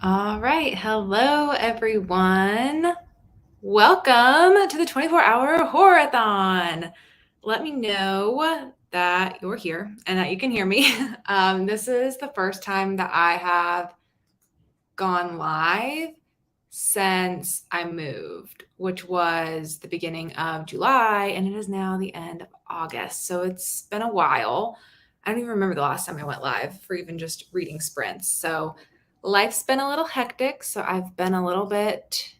All right. Hello, everyone. Welcome to the 24-hour horror-a-thon. Let me know that you're here and that you can hear me. This is the first time that I have gone live since I moved, which was the beginning of July, and it is now the end of August. So it's been a while. I don't even remember the last time I went live for even just reading sprints. So life's been a little hectic. So I've been a little bit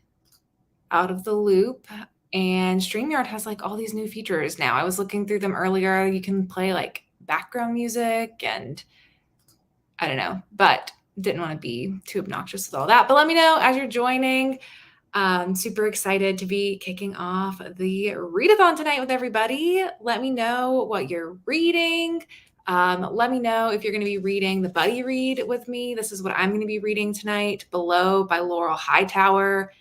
out of the loop. And StreamYard has like all these new features now. I was looking through them earlier. You can play like background music and I don't know, but didn't want to be too obnoxious with all that. But let me know as you're joining. Super excited to be kicking off the readathon tonight with everybody. Let me know what you're reading. Let me know if you're going to be reading the buddy read with me. This is what I'm going to be reading tonight, Below by Laurel Hightower.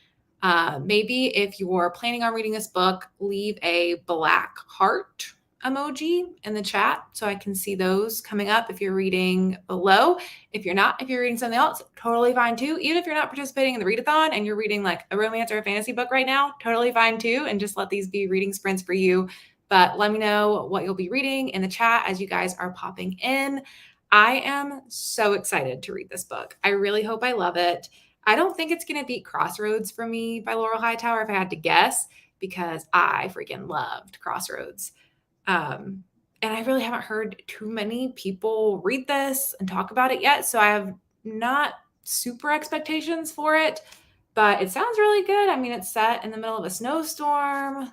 Maybe if you're planning on reading this book, leave a black heart emoji in the chat so I can see those coming up if you're reading Below. If you're not, if you're reading something else, totally fine too. Even if you're not participating in the readathon and you're reading like a romance or a fantasy book right now, totally fine too. And just let these be reading sprints for you. But let me know what you'll be reading in the chat as you guys are popping in. I am so excited to read this book. I really hope I love it. I don't think it's going to beat Crossroads for me by Laurel Hightower if I had to guess, because I freaking loved Crossroads. And I really haven't heard too many people read this and talk about it yet. So I have not super expectations for it, but it sounds really good. I mean, it's set in the middle of a snowstorm.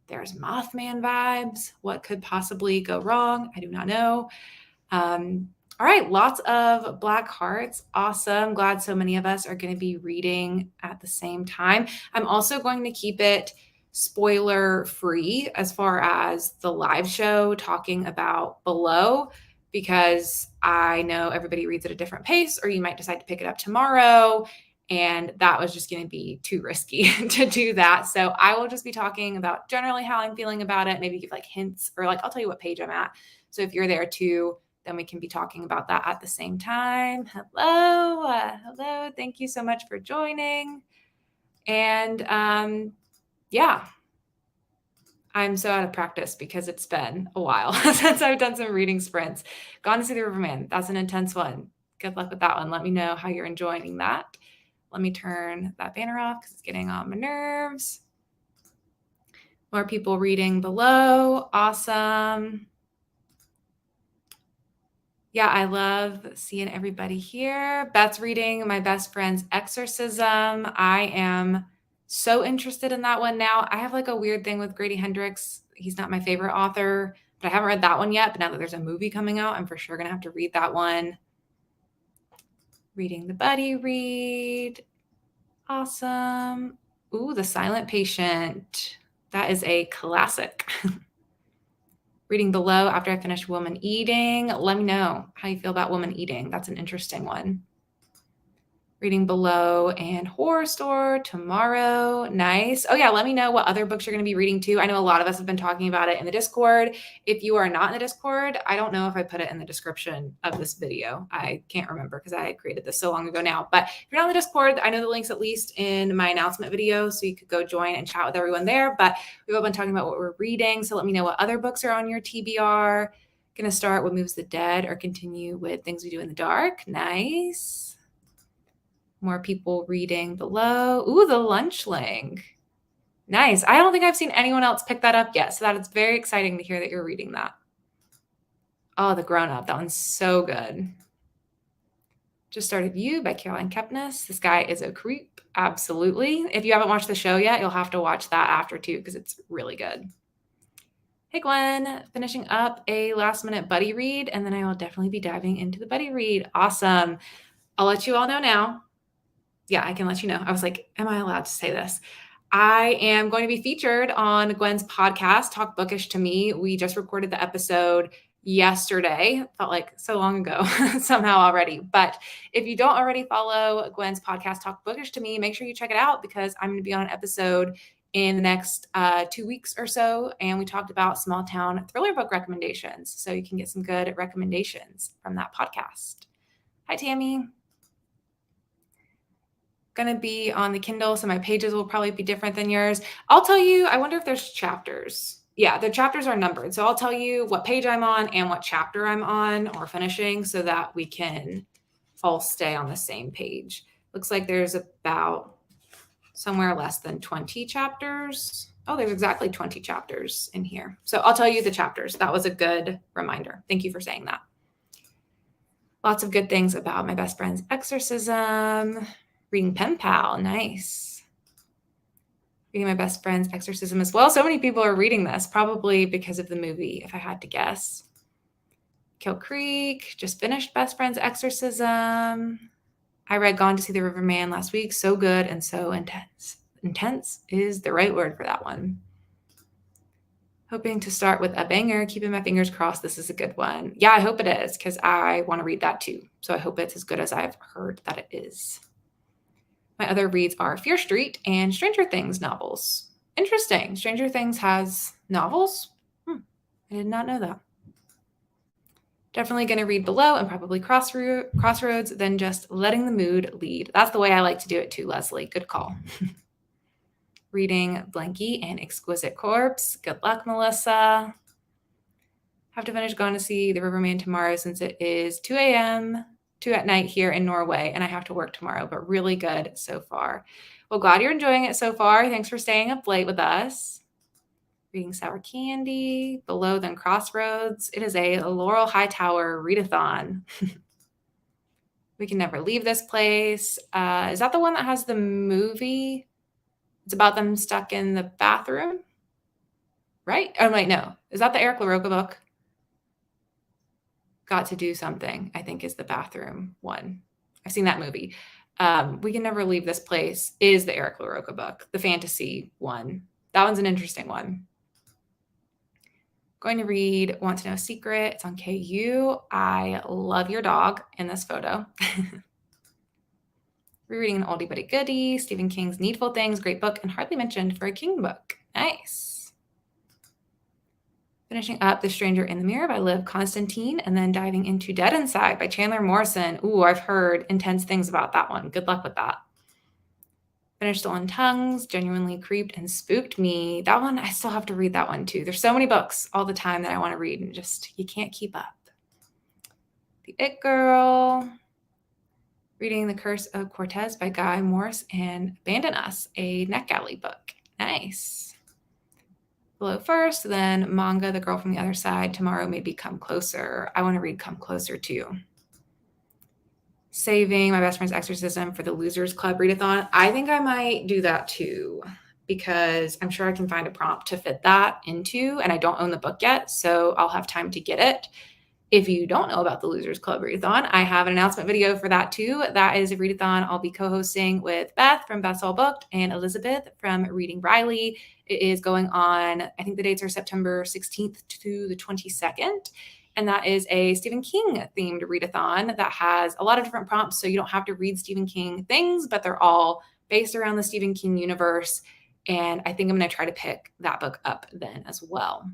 There's Mothman vibes. What could possibly go wrong? I do not know. All right, lots of black hearts. Awesome. Glad so many of us are going to be reading at the same time. I'm also going to keep it spoiler free as far as the live show talking about Below, because I know everybody reads at a different pace, or you might decide to pick it up tomorrow. And that was just going to be too risky to do that. So I will just be talking about generally how I'm feeling about it, maybe give like hints, or like I'll tell you what page I'm at. So if you're there too, then we can be talking about that at the same time. Hello. Thank you so much for joining. And yeah, I'm so out of practice because it's been a while since I've done some reading sprints. Gone to see the Riverman. That's an intense one. Good luck with that one. Let me know how you're enjoying that. Let me turn that banner off because it's getting on my nerves. More people reading Below. Awesome. Yeah, I love seeing everybody here. Beth's reading My Best Friend's Exorcism. I am so interested in that one now. I have like a weird thing with Grady Hendrix. He's not my favorite author, but I haven't read that one yet. But now that there's a movie coming out, I'm for sure going to have to read that one. Reading the buddy read. Awesome. Ooh, The Silent Patient. That is a classic. Reading Below after I finish Woman Eating. Let me know how you feel about Woman Eating. That's an interesting one. Reading Below and Horror Store tomorrow. Nice. Oh yeah, let me know what other books you're going to be reading too. I know a lot of us have been talking about it in the Discord. If you are not in the Discord, I don't know if I put it in the description of this video. I can't remember because I created this so long ago now. But if you're not in the Discord, I know the link's at least in my announcement video, so you could go join and chat with everyone there. But we've all been talking about what we're reading, so let me know what other books are on your TBR. Going to start What Moves the Dead or continue with Things We Do in the Dark. Nice. More people reading Below. Ooh, The Lunchling. Nice. I don't think I've seen anyone else pick that up yet, so that is very exciting to hear that you're reading that. Oh, The Grown Up. That one's so good. Just Started You by Caroline Kepnes. This guy is a creep. Absolutely. If you haven't watched the show yet, you'll have to watch that after too, because it's really good. Hey, Gwen. Finishing up a last minute buddy read, and then I will definitely be diving into the buddy read. Awesome. I'll let you all know now. Yeah, I can let you know. I was like, am I allowed to say this? I am going to be featured on Gwen's podcast, Talk Bookish to Me. We just recorded the episode yesterday. Felt like so long ago somehow already. But if you don't already follow Gwen's podcast, Talk Bookish to Me, make sure you check it out because I'm going to be on an episode in the next 2 weeks or so. And we talked about small town thriller book recommendations. So you can get some good recommendations from that podcast. Hi, Tammy. going to be on the Kindle, so my pages will probably be different than yours. I'll tell you, I wonder if there's chapters. Yeah, the chapters are numbered. So I'll tell you what page I'm on and what chapter I'm on or finishing so that we can all stay on the same page. Looks like there's about somewhere less than 20 chapters. Oh, there's exactly 20 chapters in here. So I'll tell you the chapters. That was a good reminder. Thank you for saying that. Lots of good things about my best friend's exorcism. Reading Pen Pal, nice. Reading my best friend's exorcism as well. So many people are reading this, probably because of the movie, if I had to guess. Kill Creek, just finished best friend's exorcism. I read Gone to See the River Man last week. So good and so intense. Intense is the right word for that one. Hoping to start with a banger, keeping my fingers crossed this is a good one. Yeah, I hope it is, because I want to read that too. So I hope it's as good as I've heard that it is. My other reads are Fear Street and Stranger Things novels. Interesting. Stranger Things has novels? I did not know that. Definitely going to read Below and probably Crossroads, then just letting the mood lead. That's the way I like to do it too, Leslie. Good call. Reading Blanky and Exquisite Corpse. Good luck, Melissa. Have to finish Gone to See the Riverman tomorrow since it is 2 a.m., 2 at night here in Norway, and I have to work tomorrow, but really good so far. Well, glad you're enjoying it so far. Thanks for staying up late with us. Reading Sour Candy, Below, then Crossroads. It is a Laurel Hightower readathon. We Can Never Leave This Place. Is that the one that has the movie? It's about them stuck in the bathroom, right? Oh, wait, no. Is that the Eric LaRocca book? Got to Do Something, I think, is the bathroom one. I've seen that movie. We Can Never Leave This Place is the Eric LaRocca book, the fantasy one. That one's an interesting one. Going to read Want to Know a Secret. It's on KU. I love your dog in this photo. Rereading an oldie but a goodie. Stephen King's Needful Things, great book and hardly mentioned for a King book. Nice. Finishing up The Stranger in the Mirror by Liv Constantine, and then diving into Dead Inside by Chandler Morrison. Ooh, I've heard intense things about that one. Good luck with that. Finished Stolen Tongues, genuinely creeped and spooked me. That one, I still have to read that one too. There's so many books all the time that I want to read and just, you can't keep up. The It Girl. Reading The Curse of Cortez by Guy Morse and Abandon Us, a NetGalley book. Nice. Below first, then manga, The Girl from the Other Side. Tomorrow Maybe Come Closer. I want to read Come Closer too. Saving My Best Friend's Exorcism for the Losers Club readathon. I think I might do that too, because I'm sure I can find a prompt to fit that into, and I don't own the book yet, so I'll have time to get it. If you don't know about the Losers Club readathon, I have an announcement video for that too. That is a readathon I'll be co-hosting with Beth from Beth's All Booked and Elizabeth from Reading Riley. It is going on, I think the dates are September 16th to the 22nd. And that is a Stephen King themed readathon that has a lot of different prompts. So you don't have to read Stephen King things, but they're all based around the Stephen King universe. And I think I'm going to try to pick that book up then as well.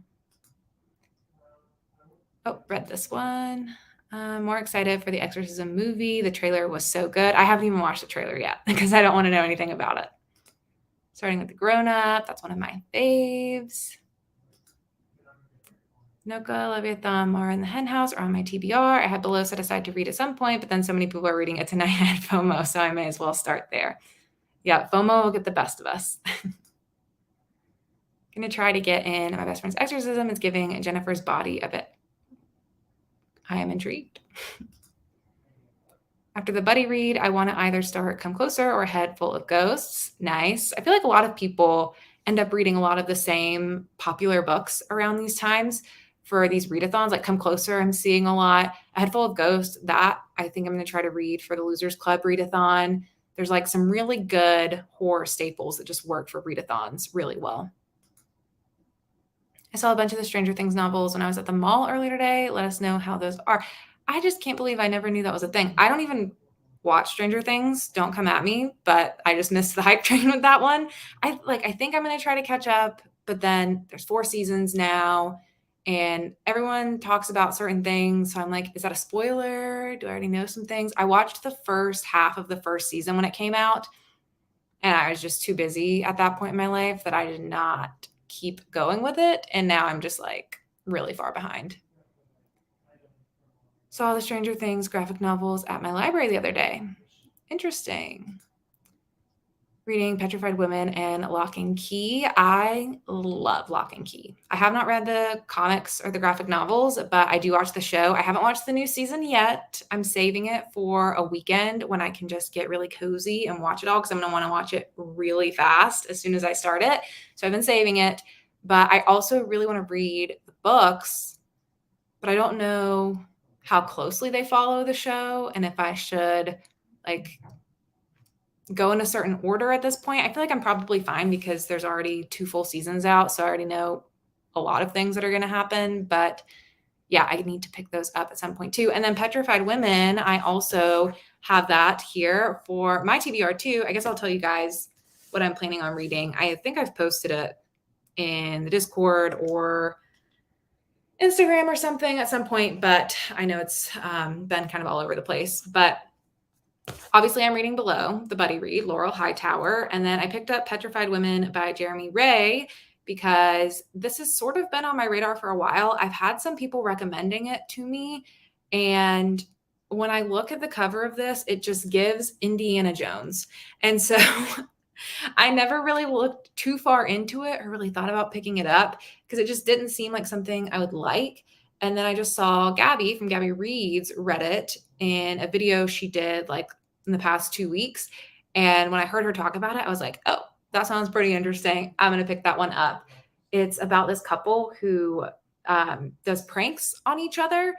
Oh, read this one. More excited for the Exorcism movie. The trailer was so good. I haven't even watched the trailer yet because I don't want to know anything about it. Starting with The Grown Up. That's one of my faves. Noka, Leviathan, Mara in the Hen House are on my TBR. I had Below set aside to read at some point, but then so many people are reading it tonight. I had FOMO, so I may as well start there. Yeah, FOMO will get the best of us. Gonna try to get in My Best Friend's Exorcism. It's giving Jennifer's Body a bit. I am intrigued. After the buddy read, I want to either start Come Closer or Head Full of Ghosts. Nice. I feel like a lot of people end up reading a lot of the same popular books around these times for these readathons. Like Come Closer, I'm seeing a lot. A Head Full of Ghosts, that I think I'm going to try to read for the Losers Club readathon. There's like some really good horror staples that just work for readathons really well. I saw a bunch of the Stranger Things novels when I was at the mall earlier today. Let us know how those are. I just can't believe I never knew that was a thing. I don't even watch Stranger Things. Don't come at me, but I just missed the hype train with that one. I think I'm going to try to catch up, but then there's 4 seasons now and everyone talks about certain things. So I'm like, is that a spoiler? Do I already know some things? I watched the first half of the first season when it came out. And I was just too busy at that point in my life that I did not keep going with it. And now I'm just like really far behind. Saw the Stranger Things graphic novels at my library the other day. Interesting. Reading Petrified Women and Lock and Key. I love Lock and Key. I have not read the comics or the graphic novels, but I do watch the show. I haven't watched the new season yet. I'm saving it for a weekend when I can just get really cozy and watch it all because I'm going to want to watch it really fast as soon as I start it. So I've been saving it, but I also really want to read the books, but I don't know how closely they follow the show and if I should like go in a certain order at this point. I feel like I'm probably fine because there's already 2 full seasons out, so I already know a lot of things that are going to happen, but yeah, I need to pick those up at some point too. And then Petrified Women, I also have that here for my TBR too. I guess I'll tell you guys what I'm planning on reading. I think I've posted it in the Discord or Instagram or something at some point, but I know it's been kind of all over the place. But obviously, I'm reading below the buddy read, Laurel Hightower. And then I picked up Petrified Women by Jeremy Ray because this has sort of been on my radar for a while. I've had some people recommending it to me. And when I look at the cover of this, it just gives Indiana Jones. And so I never really looked too far into it or really thought about picking it up because it just didn't seem like something I would like. And then I just saw Gabby from Gabby Reads read it in a video she did like in the past 2 weeks. And when I heard her talk about it, I was like, oh, that sounds pretty interesting. I'm going to pick that one up. It's about this couple who does pranks on each other.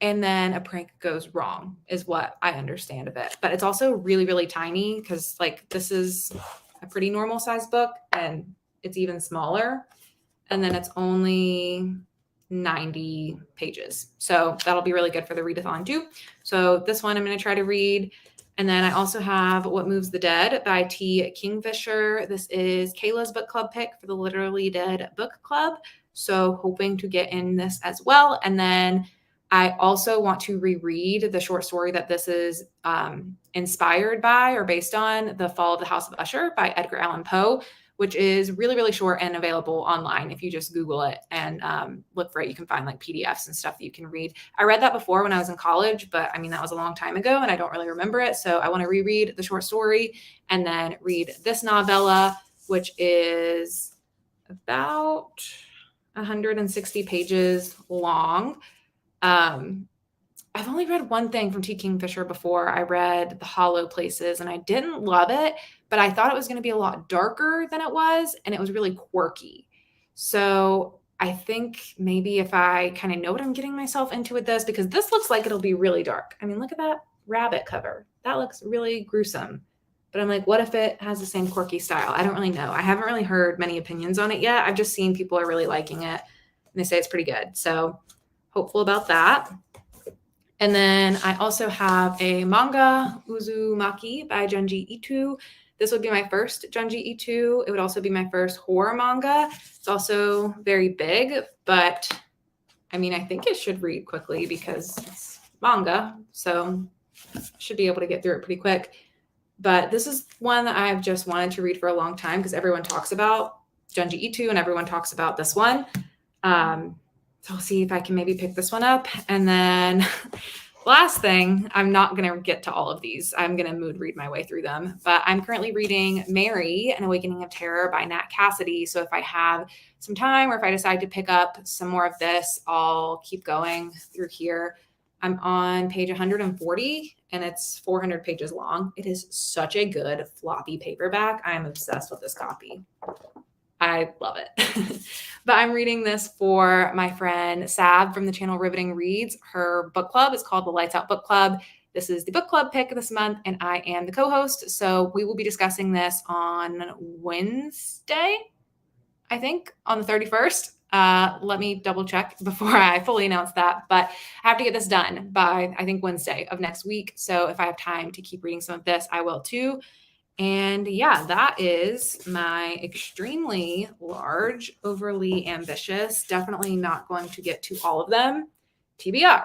And then a prank goes wrong is what I understand of it. But it's also really, really tiny because like this is a pretty normal size book and it's even smaller. And then it's only 90 pages. So that'll be really good for the readathon too. So this one I'm going to try to read. And then I also have What Moves the Dead by T. Kingfisher. This is Kayla's book club pick for the Literally Dead book club. So hoping to get in this as well. And then I also want to reread the short story that this is inspired by or based on, The Fall of the House of Usher by Edgar Allan Poe, which is really, really short and available online. If you just Google it and look for it, you can find like PDFs and stuff that you can read. I read that before when I was in college, but I mean, that was a long time ago and I don't really remember it. So I want to reread the short story and then read this novella, which is about 160 pages long. I've only read one thing from T. Kingfisher before. I read The Hollow Places and I didn't love it, but I thought it was going to be a lot darker than it was, and it was really quirky. So I think maybe if I kind of know what I'm getting myself into with this, because this looks like it'll be really dark. I mean, look at that rabbit cover. That looks really gruesome. But I'm like, what if it has the same quirky style? I don't really know. I haven't really heard many opinions on it yet. I've just seen people are really liking it, and they say it's pretty good. So hopeful about that. And then I also have a manga, Uzumaki by Junji Ito. This would be my first Junji Ito. It would also be my first horror manga. It's also very big, but I mean, I think it should read quickly because it's manga. So I should be able to get through it pretty quick. But this is one that I've just wanted to read for a long time because everyone talks about Junji Ito and everyone talks about this one. So I'll see if I can maybe pick this one up. And then last thing, I'm not going to get to all of these. I'm going to mood read my way through them. But I'm currently reading Mary, An Awakening of Terror by Nat Cassidy. So if I have some time or if I decide to pick up some more of this, I'll keep going through here. I'm on page 140 and it's 400 pages long. It is such a good floppy paperback. I am obsessed with this copy. I love it. But I'm reading this for my friend Sab from the channel Riveting Reads. Her book club is called the Lights Out Book Club. This is the book club pick this month, and I am the co-host. So we will be discussing this on Wednesday, I think, on the 31st. Let me double check before I fully announce that. But I have to get this done by, I think, Wednesday of next week. So if I have time to keep reading some of this, I will too. And yeah, that is my extremely large, overly ambitious, definitely not going to get to all of them, TBR.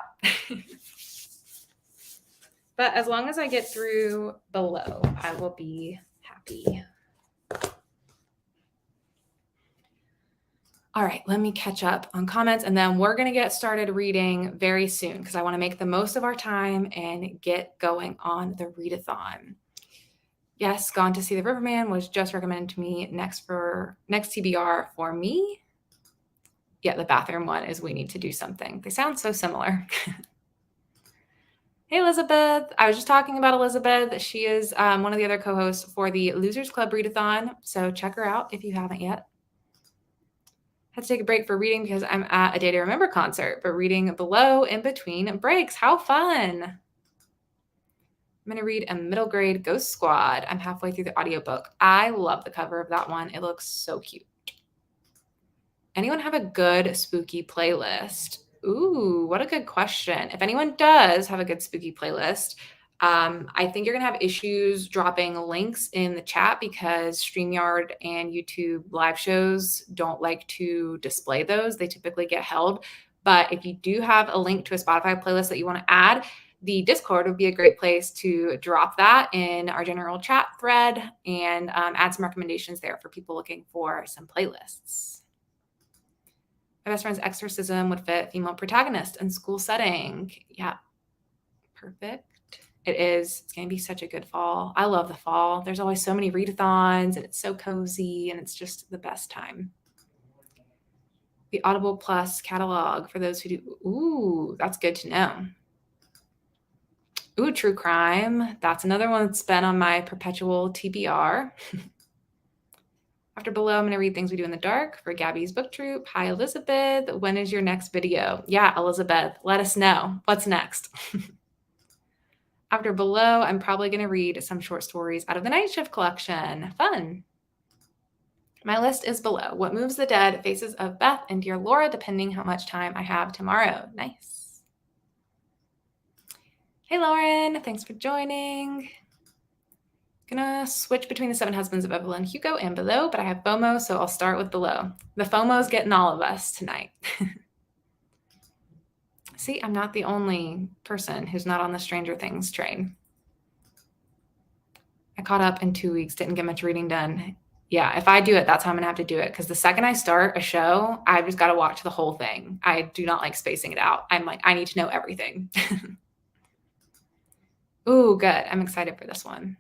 But as long as I get through below, I will be happy. All right, let me catch up on comments, and then we're going to get started reading very soon because I want to make the most of our time and get going on the readathon. Yes, Gone to See the Riverman was just recommended to me next TBR for me. Yeah, the bathroom one is We Need to Do Something. They sound so similar. Hey, Elizabeth. I was just talking about Elizabeth. She is one of the other co-hosts for the Losers Club Readathon, so check her out if you haven't yet. Had to take a break for reading because I'm at a Day to Remember concert, but reading below in between breaks. How fun! I'm going to read a middle grade Ghost Squad. I'm halfway through the audiobook. I love the cover of that one. It looks so cute. Anyone have a good spooky playlist? Ooh, what a good question. If anyone does have a good spooky playlist, I think you're going to have issues dropping links in the chat because StreamYard and YouTube live shows don't like to display those. They typically get held. But if you do have a link to a Spotify playlist that you want to add, the Discord would be a great place to drop that in our general chat thread and add some recommendations there for people looking for some playlists. My best friend's exorcism would fit female protagonist and school setting. Yeah, perfect. It is. It's going to be such a good fall. I love the fall. There's always so many readathons, and it's so cozy, and it's just the best time. The Audible Plus catalog for those who do. Ooh, that's good to know. Ooh, true crime. That's another one that's been on my perpetual TBR. After below, I'm going to read Things We Do in the Dark for Gabby's book troop. Hi, Elizabeth. When is your next video? Yeah, Elizabeth, let us know. What's next? After below, I'm probably going to read some short stories out of the Night Shift collection. Fun. My list is below. What Moves the Dead, Faces of Beth, and Dear Laura, depending how much time I have tomorrow. Nice. Hey, Lauren. Thanks for joining. Gonna switch between the Seven Husbands of Evelyn Hugo and below, but I have FOMO, so I'll start with below. The FOMO's getting all of us tonight. See, I'm not the only person who's not on the Stranger Things train. I caught up in 2 weeks, didn't get much reading done. Yeah, if I do it, that's how I'm going to have to do it. Because the second I start a show, I've just got to watch the whole thing. I do not like spacing it out. I'm like, I need to know everything. Ooh, good. I'm excited for this one.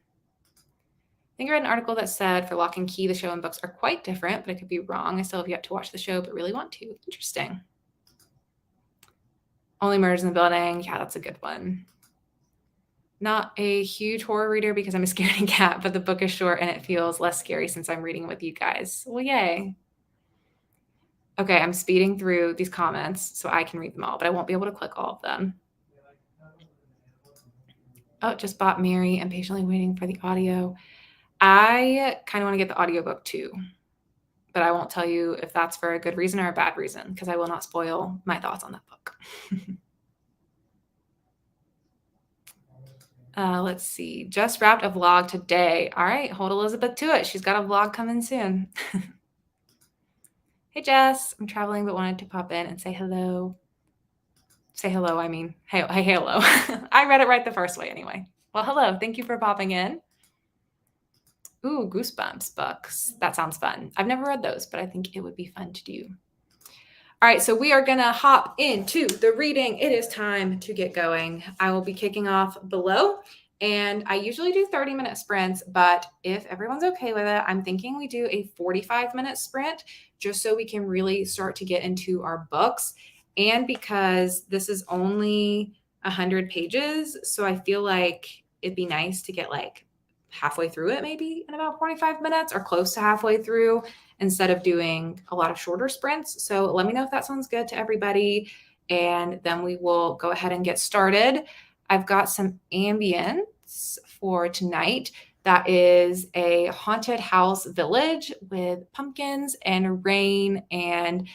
I think I read an article that said for Lock and Key, the show and books are quite different, but I could be wrong. I still have yet to watch the show, but really want to. Interesting. Only Murders in the Building. Yeah, that's a good one. Not a huge horror reader because I'm a scaredy cat, but the book is short and it feels less scary since I'm reading with you guys. Well, yay. Okay, I'm speeding through these comments so I can read them all, but I won't be able to click all of them. Oh, just bought Mary. I'm patiently waiting for the audio. I kind of want to get the audiobook too, but I won't tell you if that's for a good reason or a bad reason because I will not spoil my thoughts on that book. Let's see. Just wrapped a vlog today. All right, hold Elizabeth to it. She's got a vlog coming soon. Hey, Jess. I'm traveling but wanted to pop in and say hello. Say hello, I mean. Hey, hello. I read it right the first way anyway. Well, hello. Thank you for popping in. Ooh, Goosebumps books. That sounds fun. I've never read those, but I think it would be fun to do. All right, so we are going to hop into the reading. It is time to get going. I will be kicking off below, and I usually do 30-minute sprints, but if everyone's okay with it, I'm thinking we do a 45-minute sprint just so we can really start to get into our books. And because this is only 100 pages, so I feel like it'd be nice to get like halfway through it maybe in about 45 minutes or close to halfway through instead of doing a lot of shorter sprints. So let me know if that sounds good to everybody. And then we will go ahead and get started. I've got some ambience for tonight. That is a haunted house village with pumpkins and rain, and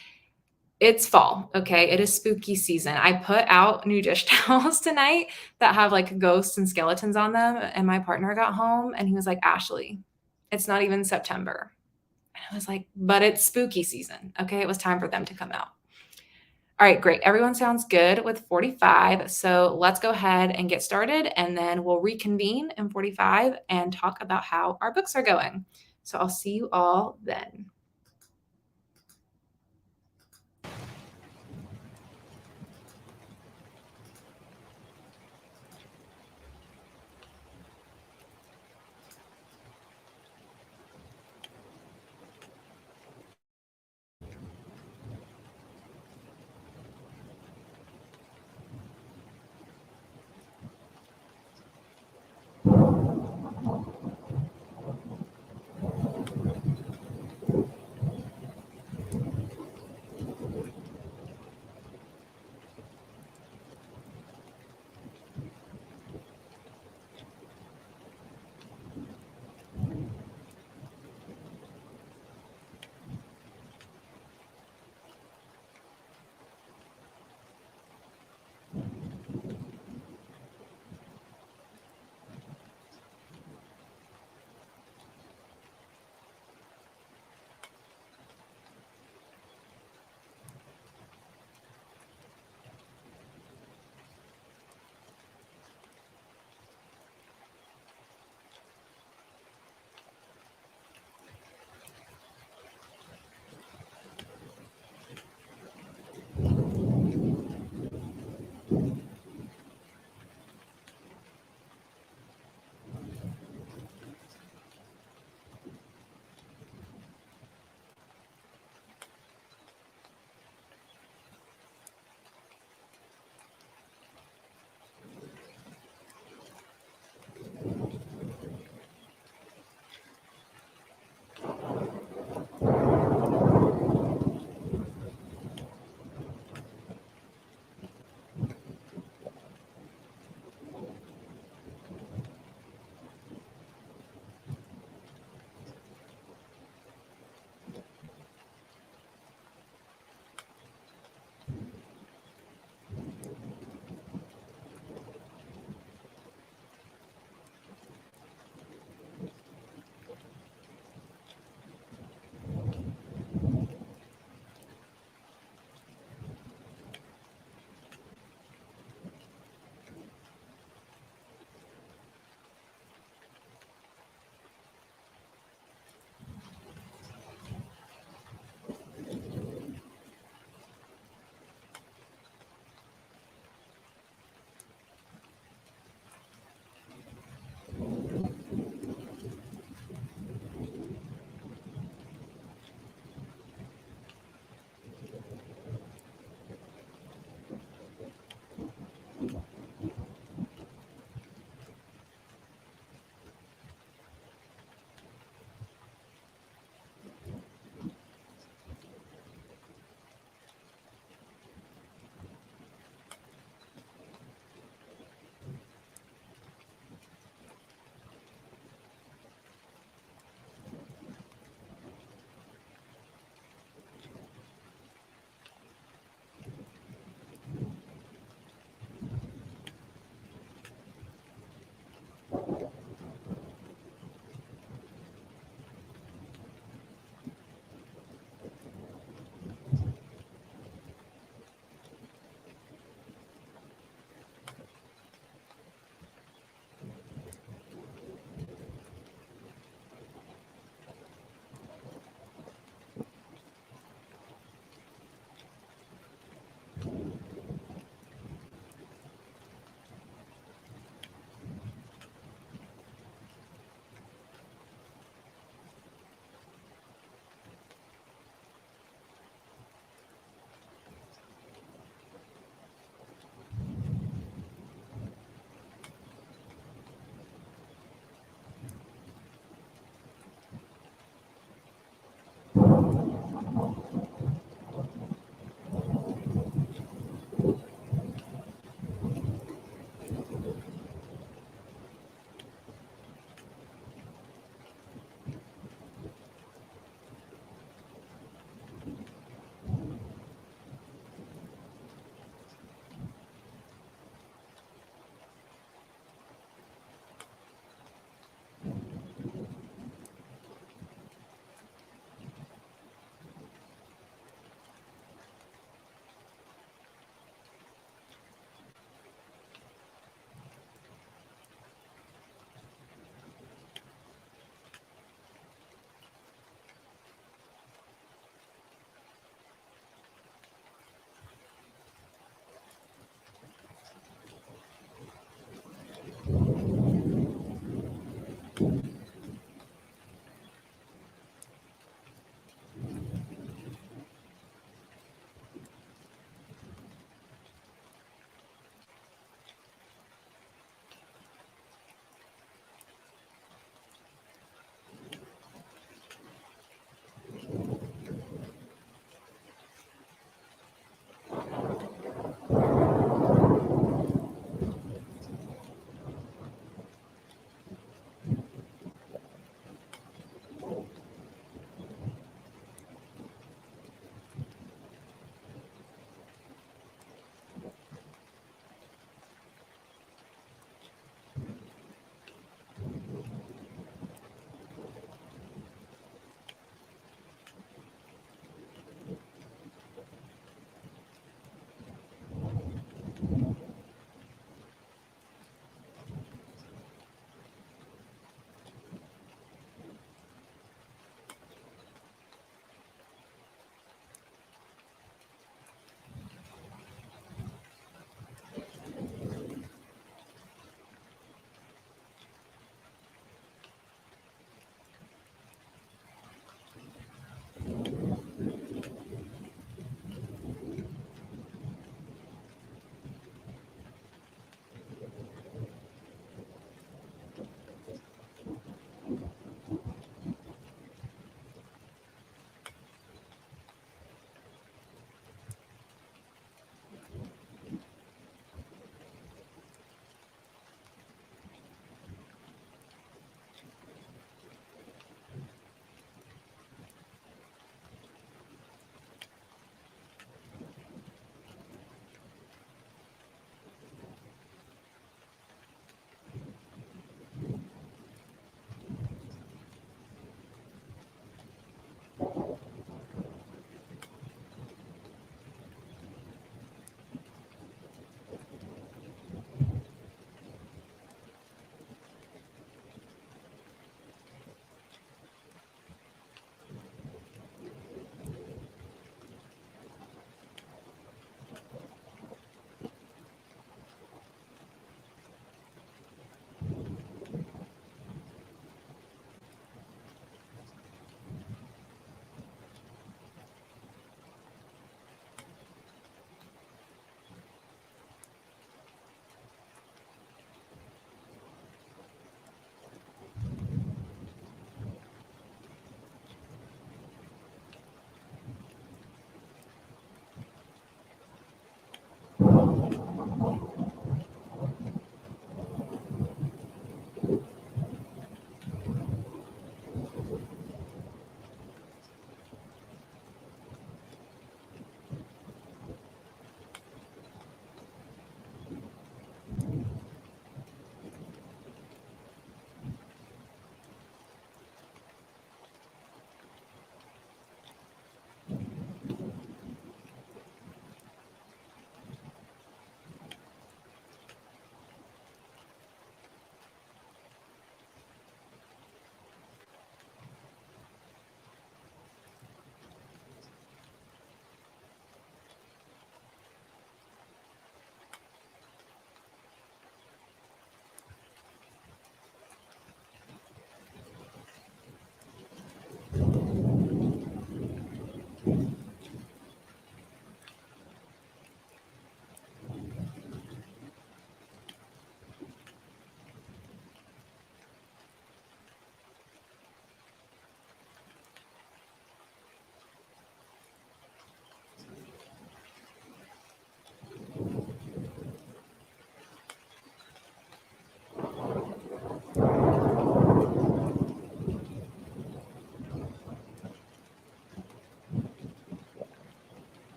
it's fall. Okay. It is spooky season. I put out new dish towels tonight that have like ghosts and skeletons on them. And my partner got home and he was like, Ashley, it's not even September. And I was like, but it's spooky season. Okay. It was time for them to come out. All right, great. Everyone sounds good with 45. So let's go ahead and get started. And then we'll reconvene in 45 and talk about how our books are going. So I'll see you all then.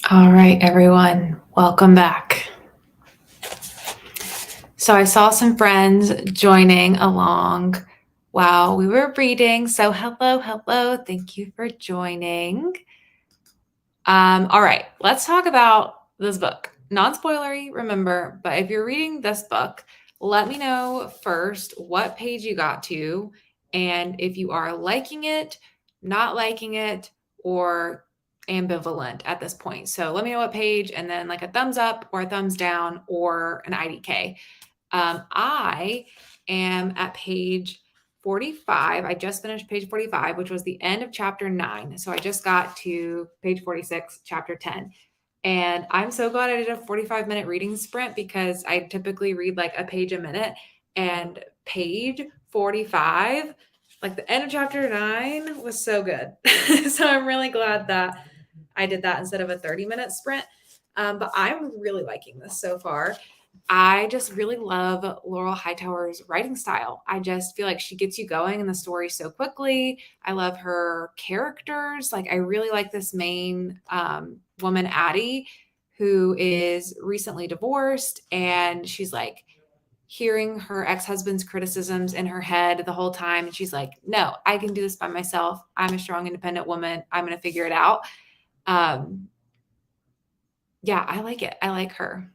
All right, everyone, welcome back. So I saw some friends joining along while we were reading. So hello. Thank you for joining. All right, let's talk about this book. Non-spoilery, remember, but if you're reading this book, let me know first what page you got to and if you are liking it, not liking it, or ambivalent at this point. So let me know what page and then like a thumbs up or a thumbs down or an IDK. I am at page 45. I just finished page 45, which was the end of chapter 9. So I just got to page 46, chapter 10. And I'm so glad I did a 45-minute reading sprint because I typically read like a page a minute. And page 45, like the end of chapter 9, was so good. So I'm really glad that I did that instead of a 30-minute sprint. But I'm really liking this so far. I just really love Laurel Hightower's writing style. I just feel like she gets you going in the story so quickly. I love her characters. Like, I really like this main woman, Addie, who is recently divorced, and she's like hearing her ex-husband's criticisms in her head the whole time. And she's like, no, I can do this by myself. I'm a strong, independent woman. I'm going to figure it out. Yeah, I like it. I like her.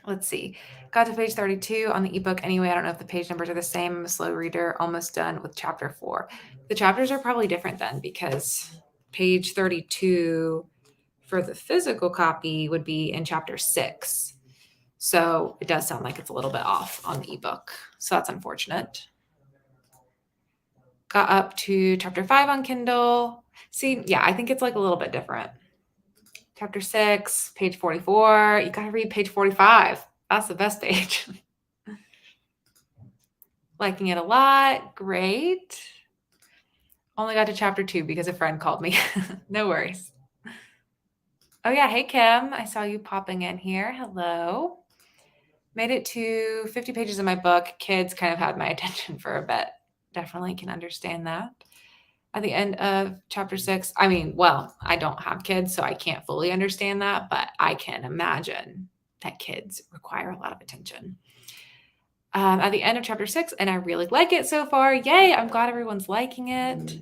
Let's see. Got to page 32 on the ebook anyway. I don't know if the page numbers are the same. I'm a slow reader, almost done with chapter 4. The chapters are probably different then because page 32 for the physical copy would be in chapter 6. So it does sound like it's a little bit off on the ebook. So that's unfortunate. Got up to chapter 5 on Kindle. See, yeah, I think it's like a little bit different. Chapter 6, page 44. You got to read page 45. That's the best page. Liking it a lot. Great. Only got to chapter 2 because a friend called me. No worries. Oh yeah, hey Kim, I saw you popping in here. Hello. Made it to 50 pages of my book. Kids kind of had my attention for a bit. Definitely can understand that. At the end of chapter 6, I mean, well, I don't have kids, so I can't fully understand that, but I can imagine that kids require a lot of attention. At the end of chapter 6, and I really like it so far. Yay, I'm glad everyone's liking it.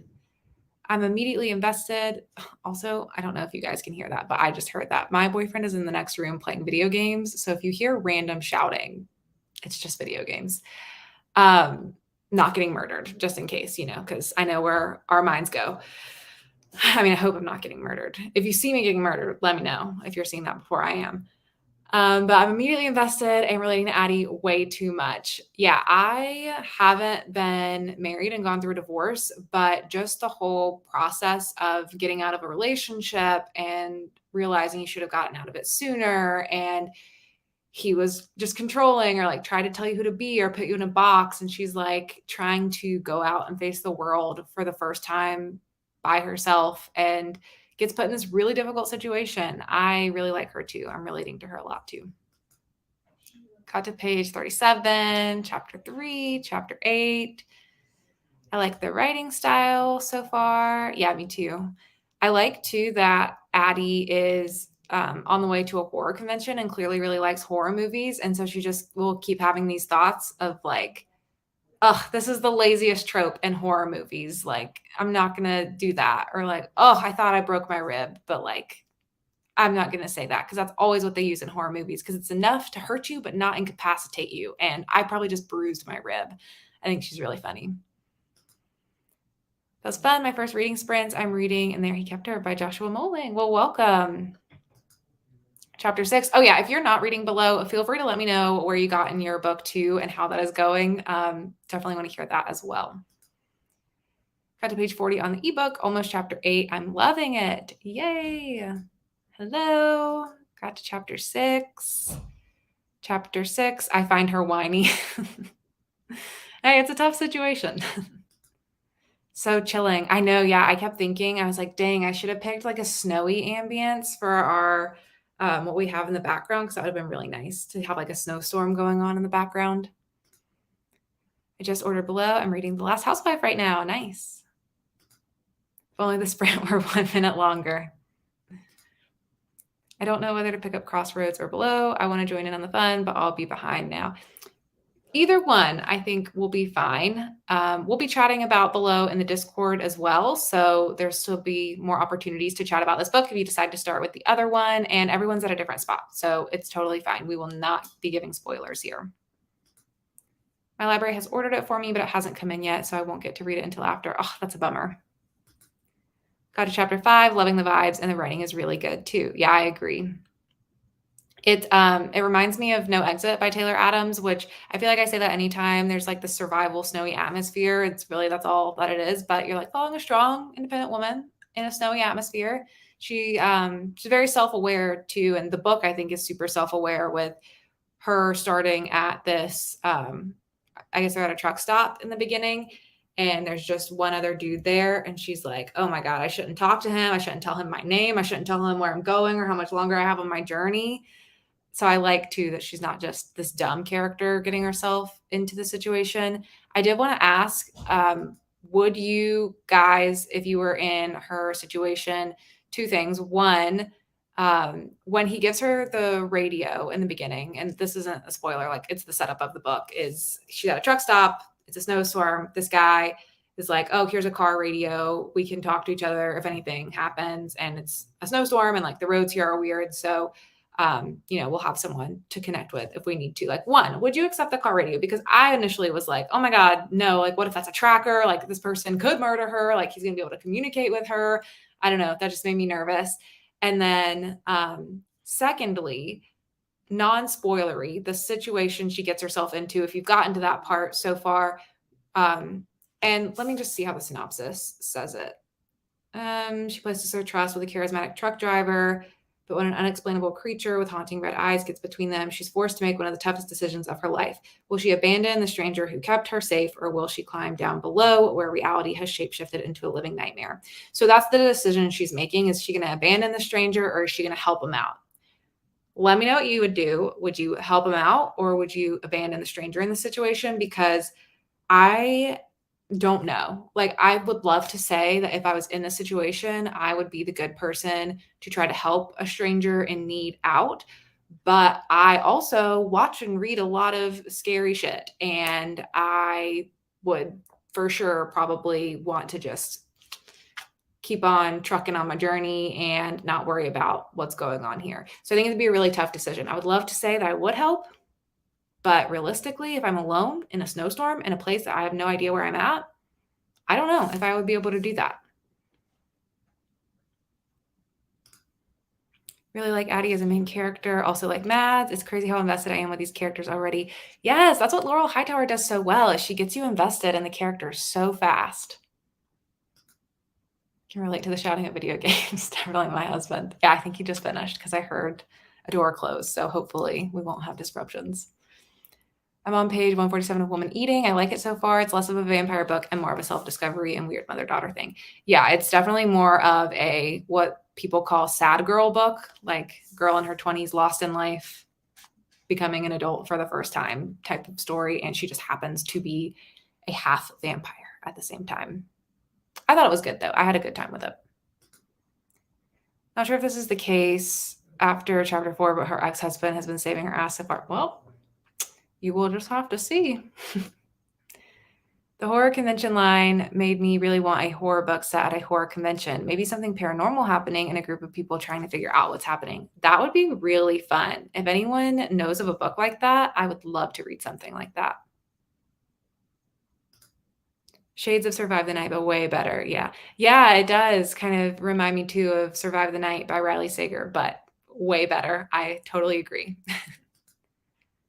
I'm immediately invested. Also, I don't know if you guys can hear that, but I just heard that. My boyfriend is in the next room playing video games. So if you hear random shouting, it's just video games. Not getting murdered, just in case, because I know where our minds go. I mean, I hope I'm not getting murdered. If you see me getting murdered, let me know if you're seeing that before I am. But I'm immediately invested and relating to Addie way too much. Yeah, I haven't been married and gone through a divorce, but just the whole process of getting out of a relationship and realizing you should have gotten out of it sooner, and he was just controlling or like try to tell you who to be or put you in a box, and she's like trying to go out and face the world for the first time by herself and gets put in this really difficult situation. I really like her too. I'm relating to her a lot too. Got to page 37, chapter 3, chapter 8. I like the writing style so far. Yeah, me too. I like too that Addie is on the way to a horror convention and clearly really likes horror movies. And so she just will keep having these thoughts of like, oh, this is the laziest trope in horror movies. Like, I'm not going to do that. Or like, oh, I thought I broke my rib, but like, I'm not going to say that because that's always what they use in horror movies because it's enough to hurt you, but not incapacitate you. And I probably just bruised my rib. I think she's really funny. That was fun. My first reading sprints. I'm reading And There He Kept Her by Joshua Moling. Well, welcome. Chapter 6. Oh, yeah. If you're not reading below, feel free to let me know where you got in your book too and how that is going. Definitely want to hear that as well. Got to page 40 on the ebook, almost chapter 8. I'm loving it. Yay. Hello. Got to chapter 6. Chapter 6. I find her whiny. Hey, it's a tough situation. So chilling. I know. Yeah. I kept thinking, I was like, dang, I should have picked like a snowy ambience for our, what we have in the background. Cause that would have been really nice to have like a snowstorm going on in the background. I just ordered below. I'm reading The Last Housewife right now. Nice. If only the sprint were 1 minute longer. I don't know whether to pick up Crossroads or Below. I want to join in on the fun, but I'll be behind now. Either one, I think, will be fine. We'll be chatting about Below in the Discord as well. So there'll still be more opportunities to chat about this book if you decide to start with the other one. And everyone's at a different spot. So it's totally fine. We will not be giving spoilers here. My library has ordered it for me, but it hasn't come in yet. So I won't get to read it until after. Oh, that's a bummer. Got to chapter 5, loving the vibes. And the writing is really good too. Yeah, I agree. It reminds me of No Exit by Taylor Adams, which I feel like I say that anytime there's like the survival snowy atmosphere. It's really, that's all that it is. But you're like following a strong, independent woman in a snowy atmosphere. She's very self-aware too. And the book, I think, is super self-aware with her starting at this, I guess they're at a truck stop in the beginning. And there's just one other dude there. And she's like, oh my God, I shouldn't talk to him. I shouldn't tell him my name. I shouldn't tell him where I'm going or how much longer I have on my journey. So I like too that she's not just this dumb character getting herself into the situation. I did want to ask, would you guys, if you were in her situation, two things. One, when he gives her the radio in the beginning, and this isn't a spoiler, like it's the setup of the book, is she's at a truck stop, it's a snowstorm. This guy is like, oh, here's a car radio. We can talk to each other if anything happens. And it's a snowstorm and like the roads here are weird. So we'll have someone to connect with if we need to. Like, one, would you accept the car radio? Because I initially was like, oh my God, no, like, what if that's a tracker? Like, this person could murder her. Like, he's going to be able to communicate with her. I don't know. That just made me nervous. And then, secondly, non-spoilery, the situation she gets herself into, if you've gotten to that part so far. And let me just see how the synopsis says it. She places her trust with a charismatic truck driver. But when an unexplainable creature with haunting red eyes gets between them, she's forced to make one of the toughest decisions of her life. Will she abandon the stranger who kept her safe, or will she climb down below where reality has shapeshifted into a living nightmare? So that's the decision she's making. Is she going to abandon the stranger, or is she going to help him out? Let me know what you would do. Would you help him out, or would you abandon the stranger in the situation? Because I don't know. Like, I would love to say that if I was in this situation, I would be the good person to try to help a stranger in need out. But I also watch and read a lot of scary shit. And I would for sure probably want to just keep on trucking on my journey and not worry about what's going on here. So I think it'd be a really tough decision. I would love to say that I would help, but realistically, if I'm alone in a snowstorm in a place that I have no idea where I'm at, I don't know if I would be able to do that. Really like Addie as a main character. Also like Mads. It's crazy how invested I am with these characters already. Yes, that's what Laurel Hightower does so well, is she gets you invested in the characters so fast. Can relate to the shouting at video games. Definitely my husband. Yeah, I think he just finished because I heard a door close. So hopefully we won't have disruptions. I'm on page 147 of Woman Eating. I like it so far. It's less of a vampire book and more of a self-discovery and weird mother-daughter thing. Yeah, it's definitely more of a what people call sad girl book, like girl in her 20s, lost in life, becoming an adult for the first time type of story. And she just happens to be a half vampire at the same time. I thought it was good, though. I had a good time with it. Not sure if this is the case after chapter 4, but her ex-husband has been saving her ass so far. Well, you will just have to see. The horror convention line made me really want a horror book set at a horror convention. Maybe something paranormal happening and a group of people trying to figure out what's happening. That would be really fun. If anyone knows of a book like that, I would love to read something like that. Shades of Survive the Night, but way better. Yeah. Yeah, it does kind of remind me too of Survive the Night by Riley Sager, but way better. I totally agree.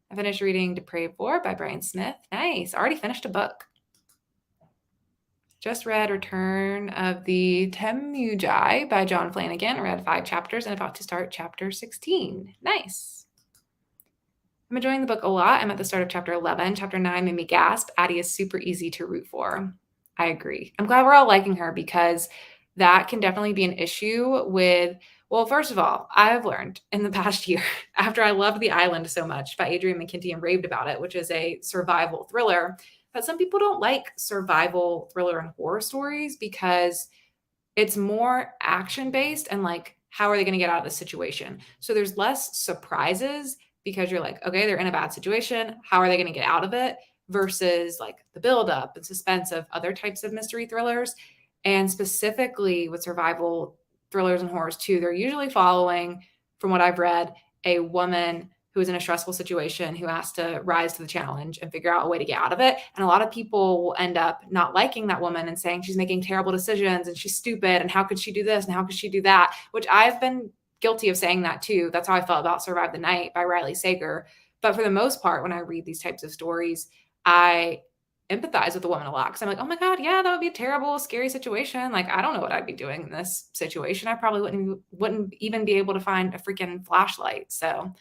I finished reading Depraved 4 by Brian Smith. Nice. Already finished a book. Just read Return of the Temujai by John Flanagan. Read 5 chapters and about to start chapter 16. Nice. I'm enjoying the book a lot. I'm at the start of chapter 11. Chapter 9 made me gasp. Addie is super easy to root for. I agree. I'm glad we're all liking her because that can definitely be an issue with, well, first of all, I've learned in the past year, after I loved The Island so much by Adrienne McKinty and raved about it, which is a survival thriller, that some people don't like survival thriller and horror stories because it's more action-based and like, how are they going to get out of this situation? So there's less surprises because you're like, okay, they're in a bad situation. How are they going to get out of it? Versus like the buildup and suspense of other types of mystery thrillers. And specifically with survival thrillers and horrors too, they're usually following, from what I've read, a woman who is in a stressful situation who has to rise to the challenge and figure out a way to get out of it. And a lot of people will end up not liking that woman and saying she's making terrible decisions and she's stupid and how could she do this and how could she do that, which I've been guilty of saying that too. That's how I felt about Survive the Night by Riley Sager. But for the most part, when I read these types of stories, I empathize with the woman a lot because I'm like, oh my God, yeah, that would be a terrible, scary situation. Like, I don't know what I'd be doing in this situation. I probably wouldn't even be able to find a freaking flashlight. So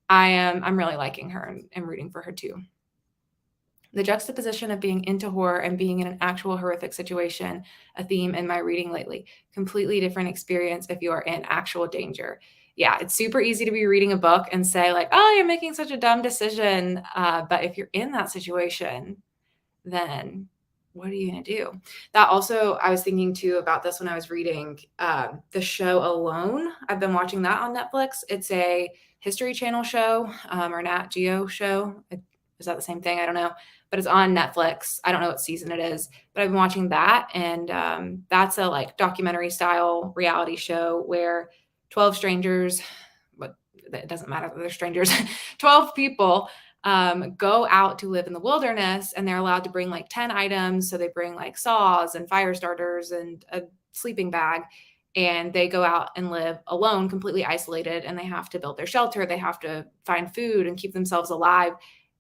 I'm really liking her and rooting for her too. The juxtaposition of being into horror and being in an actual horrific situation, a theme in my reading lately. Completely different experience if you are in actual danger. Yeah, it's super easy to be reading a book and say like, oh, you're making such a dumb decision. But if you're in that situation, then what are you going to do? That also, I was thinking too about this when I was reading the show Alone. I've been watching that on Netflix. It's a History Channel show or Nat Geo show. Is that the same thing? I don't know. But it's on Netflix. I don't know what season it is, but I've been watching that. And that's a like documentary style reality show where 12 strangers, but it doesn't matter that they're strangers, 12 people go out to live in the wilderness and they're allowed to bring like 10 items. So they bring like saws and fire starters and a sleeping bag. And they go out and live alone, completely isolated, and they have to build their shelter. They have to find food and keep themselves alive.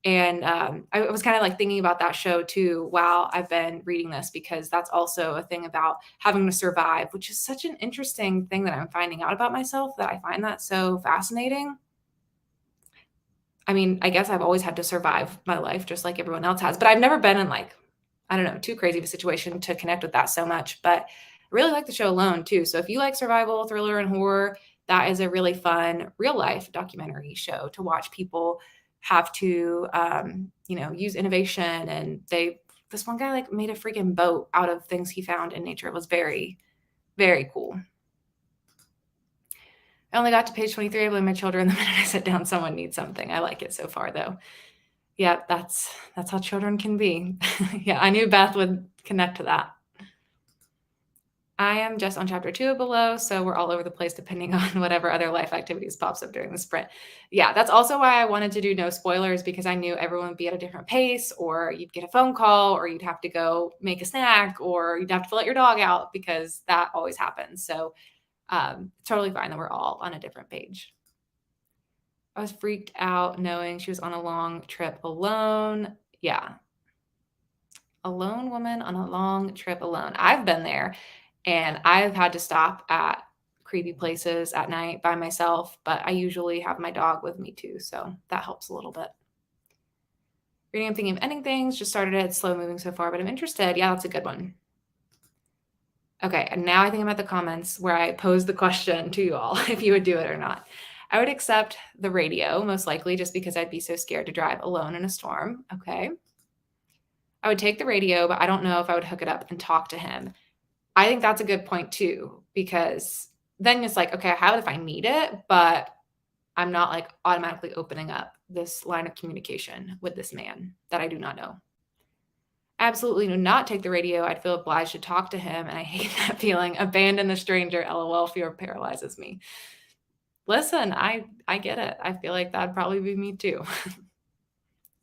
And I was kind of like thinking about that show too while I've been reading this, because that's also a thing about having to survive, which is such an interesting thing that I'm finding out about myself, that I find that so fascinating. I mean, I guess I've always had to survive my life just like everyone else has, but I've never been in like, I don't know, too crazy of a situation to connect with that so much. But I really like the show Alone too. So if you like survival, thriller, and horror, that is a really fun real life documentary show to watch people have to, use innovation. And this one guy like made a freaking boat out of things he found in nature. It was very, very cool. I only got to page 23. I blame my children. The minute I sit down, someone needs something. I like it so far, though. Yeah, that's how children can be. Yeah, I knew Beth would connect to that. I am just on chapter 2 below, so we're all over the place depending on whatever other life activities pops up during the sprint. Yeah, that's also why I wanted to do no spoilers, because I knew everyone would be at a different pace, or you'd get a phone call, or you'd have to go make a snack, or you'd have to let your dog out, because that always happens. So totally fine that we're all on a different page. I was freaked out knowing she was on a long trip alone. Yeah. A lone woman on a long trip alone. I've been there, and I've had to stop at creepy places at night by myself, but I usually have my dog with me too, so that helps a little bit. Reading, I'm thinking of ending things. Just started it. Slow moving so far, but I'm interested. Yeah, that's a good one. Okay, and now I think I'm at the comments where I posed the question to you all, if you would do it or not. I would accept the radio, most likely, just because I'd be so scared to drive alone in a storm. Okay. I would take the radio, but I don't know if I would hook it up and talk to him. I think that's a good point too, because then it's like, okay, I have it if I need it, but I'm not like automatically opening up this line of communication with this man that I do not know. Absolutely do not take the radio. I'd feel obliged to talk to him, and I hate that feeling. Abandon the stranger. LOL. Fear paralyzes me. Listen, I get it. I feel like that'd probably be me too.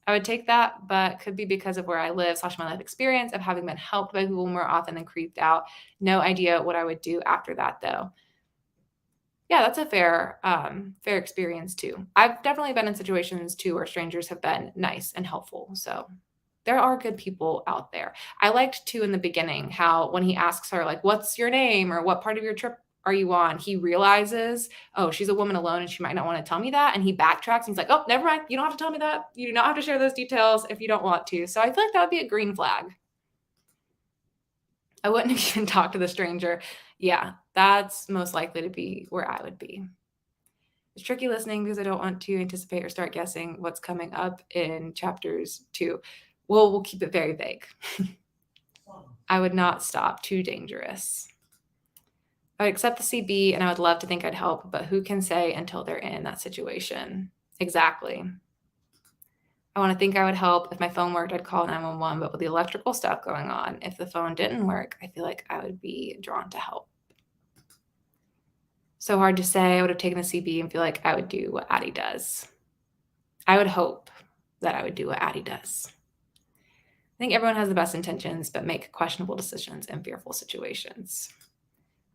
I would take that, but could be because of where I live / my life experience of having been helped by people more often than creeped out. No idea what I would do after that, though. Yeah, that's a fair experience too. I've definitely been in situations too where strangers have been nice and helpful. So there are good people out there. I liked too in the beginning how when he asks her like, "What's your name?" or "What part of your trip are you on?" he realizes, oh, she's a woman alone and she might not want to tell me that. And he backtracks and he's like, "Oh, never mind. You don't have to tell me that. You do not have to share those details if you don't want to." So I feel like that would be a green flag. I wouldn't even talk to the stranger. Yeah, that's most likely to be where I would be. It's tricky listening because I don't want to anticipate or start guessing what's coming up in chapters 2. Well, we'll keep it very vague. I would not stop. Too dangerous. I would accept the CB, and I would love to think I'd help, but who can say until they're in that situation? Exactly. I want to think I would help. If my phone worked, I'd call 911, but with the electrical stuff going on, if the phone didn't work, I feel like I would be drawn to help. So hard to say. I would have taken the CB and feel like I would do what Addie does. I would hope that I would do what Addie does. I think everyone has the best intentions, but make questionable decisions in fearful situations.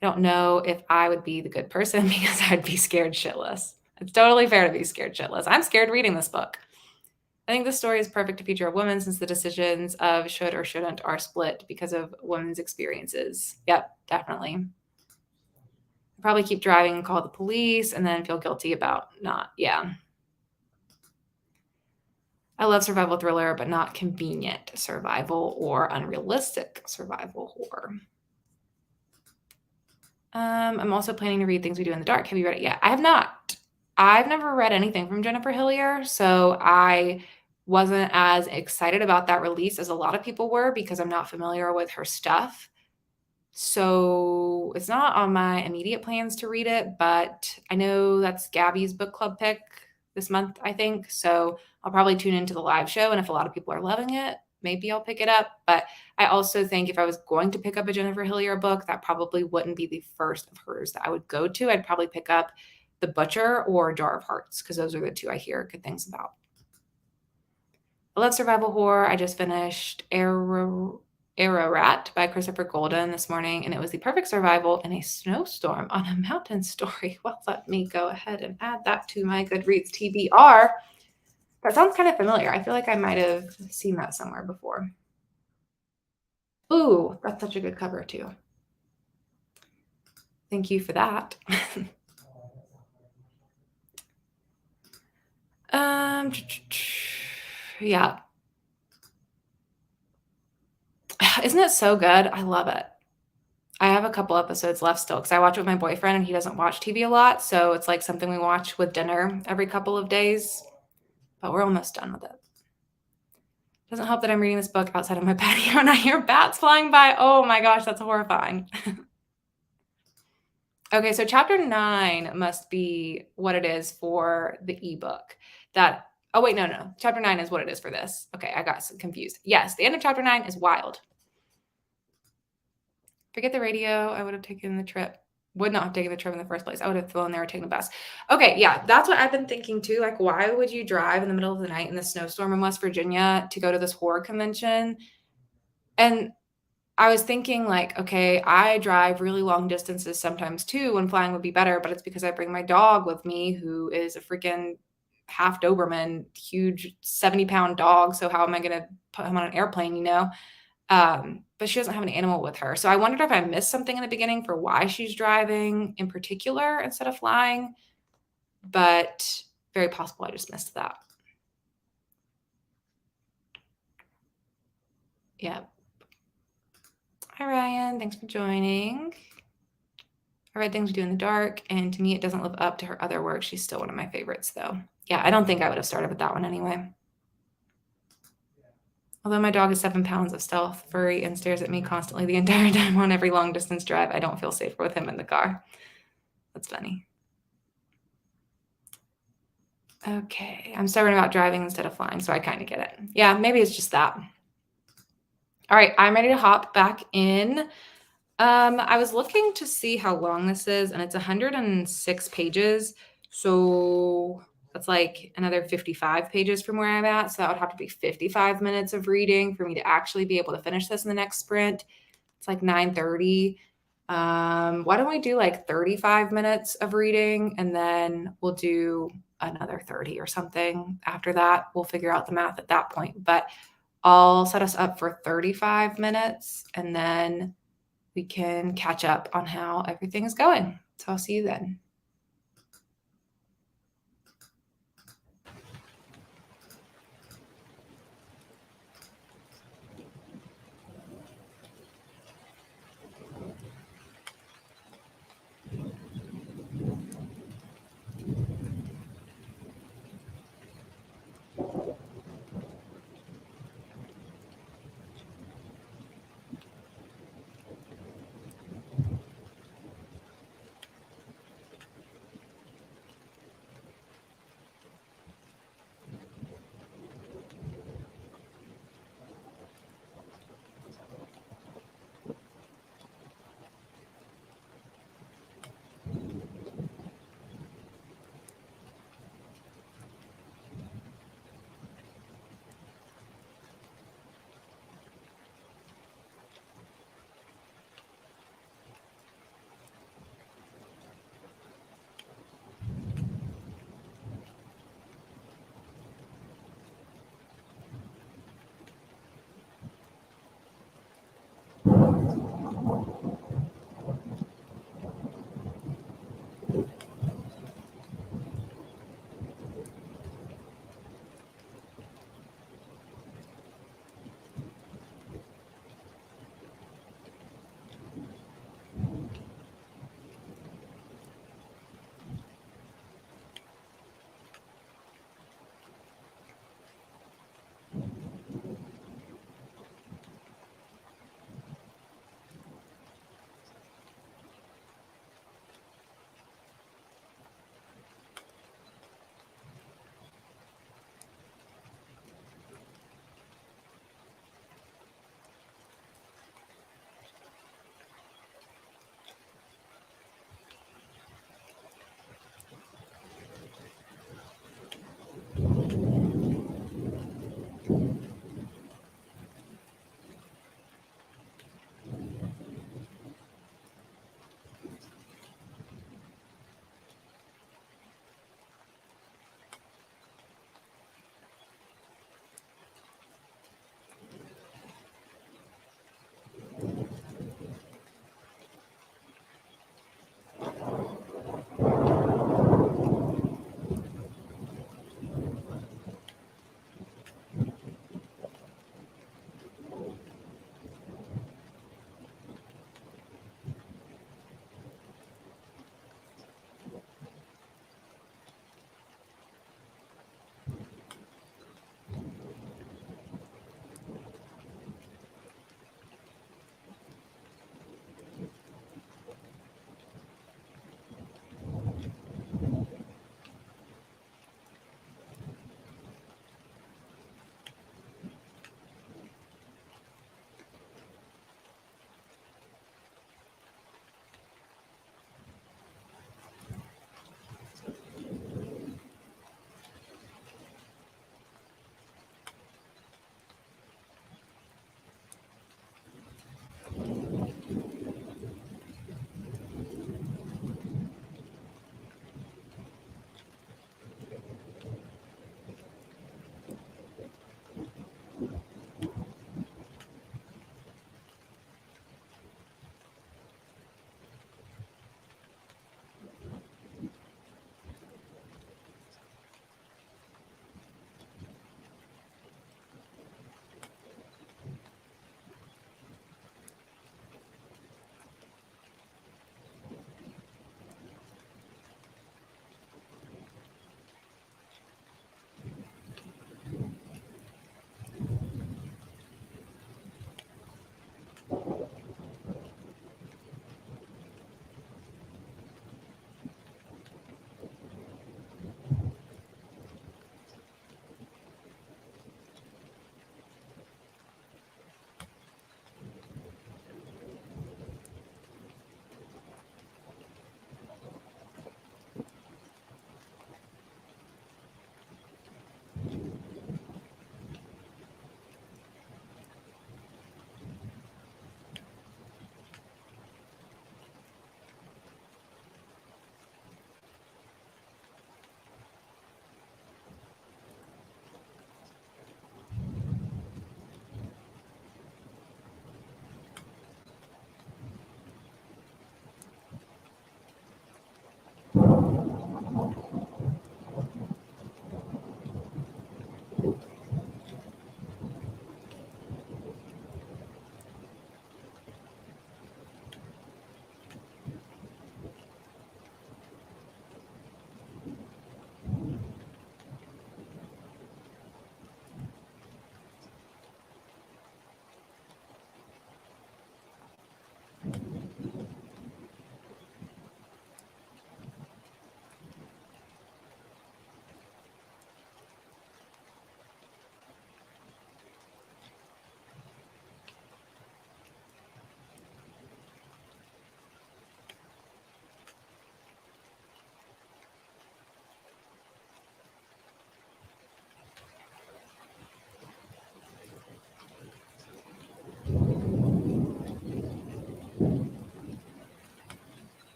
I don't know if I would be the good person because I'd be scared shitless. It's totally fair to be scared shitless. I'm scared reading this book. I think this story is perfect to feature a woman since the decisions of should or shouldn't are split because of women's experiences. Yep, definitely. I'd probably keep driving and call the police and then feel guilty about not. Yeah. I love survival thriller, but not convenient survival or unrealistic survival horror. I'm also planning to read Things We Do in the Dark. Have you read it yet? I have not. I've never read anything from Jennifer Hillier, so I wasn't as excited about that release as a lot of people were because I'm not familiar with her stuff. So it's not on my immediate plans to read it, but I know that's Gabby's book club pick this month, I think. So I'll probably tune into the live show, and if a lot of people are loving it, maybe I'll pick it up. But I also think if I was going to pick up a Jennifer Hillier book, that probably wouldn't be the first of hers that I would go to. I'd probably pick up The Butcher or Jar of Hearts because those are the two I hear good things about. I love survival horror. I just finished Rat by Christopher Golden this morning, and it was the perfect survival in a snowstorm on a mountain story. Well, let me go ahead and add that to my Goodreads TBR. That sounds kind of familiar. I feel like I might have seen that somewhere before. Ooh, that's such a good cover too. Thank you for that. Yeah. Isn't it so good? I love it. I have a couple episodes left still because I watch it with my boyfriend and he doesn't watch TV a lot. So it's like something we watch with dinner every couple of days. But we're almost done with it. Doesn't help that I'm reading this book outside of my patio and I hear bats flying by. Oh my gosh, that's horrifying. Okay, so chapter 9 must be what it is for the ebook. Oh wait, no. Chapter 9 is what it is for this. Okay, I got confused. Yes, the end of chapter 9 is wild. Forget the radio. I would have taken the trip. Would not have taken the trip in the first place. I would have flown there or taken the bus. Okay, yeah, that's what I've been thinking too. Like, why would you drive in the middle of the night in the snowstorm in West Virginia to go to this horror convention? And I was thinking like, okay, I drive really long distances sometimes too when flying would be better, but it's because I bring my dog with me who is a freaking half Doberman, huge 70-pound dog. So how am I going to put him on an airplane, you know? But she doesn't have an animal with her. So I wondered if I missed something in the beginning for why she's driving in particular instead of flying, but very possible I just missed that. Yeah. Hi, Ryan. Thanks for joining. I read Things We Do in the Dark, and to me, it doesn't live up to her other work. She's still one of my favorites, though. Yeah, I don't think I would have started with that one anyway. Although my dog is 7 pounds of stealth furry and stares at me constantly the entire time on every long distance drive, I don't feel safer with him in the car. That's funny. Okay, I'm stubborn about driving instead of flying, so I kind of get it. Yeah, maybe it's just that. All right, I'm ready to hop back in. I was looking to see how long this is, and it's 106 pages. So that's like another 55 pages from where I'm at. So that would have to be 55 minutes of reading for me to actually be able to finish this in the next sprint. It's like 9:30. Why don't we do like 35 minutes of reading and then we'll do another 30 or something after that. We'll figure out the math at that point. But I'll set us up for 35 minutes and then we can catch up on how everything is going. So I'll see you then.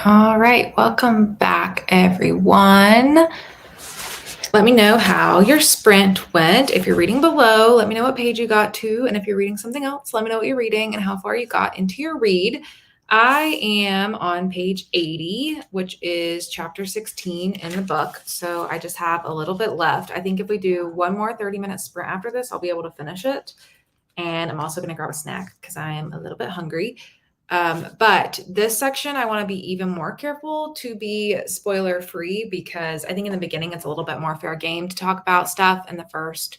All right, welcome back, everyone. Let me know how your sprint went. If you're reading below, let me know what page you got to. And if you're reading something else, let me know what you're reading and how far you got into your read. I am on page 80, which is chapter 16 in the book. So I just have a little bit left. I think if we do one more 30-minute sprint after this, I'll be able to finish it. And I'm also going to grab a snack because I am a little bit hungry. But this section, I want to be even more careful to be spoiler free because I think in the beginning, it's a little bit more fair game to talk about stuff in the first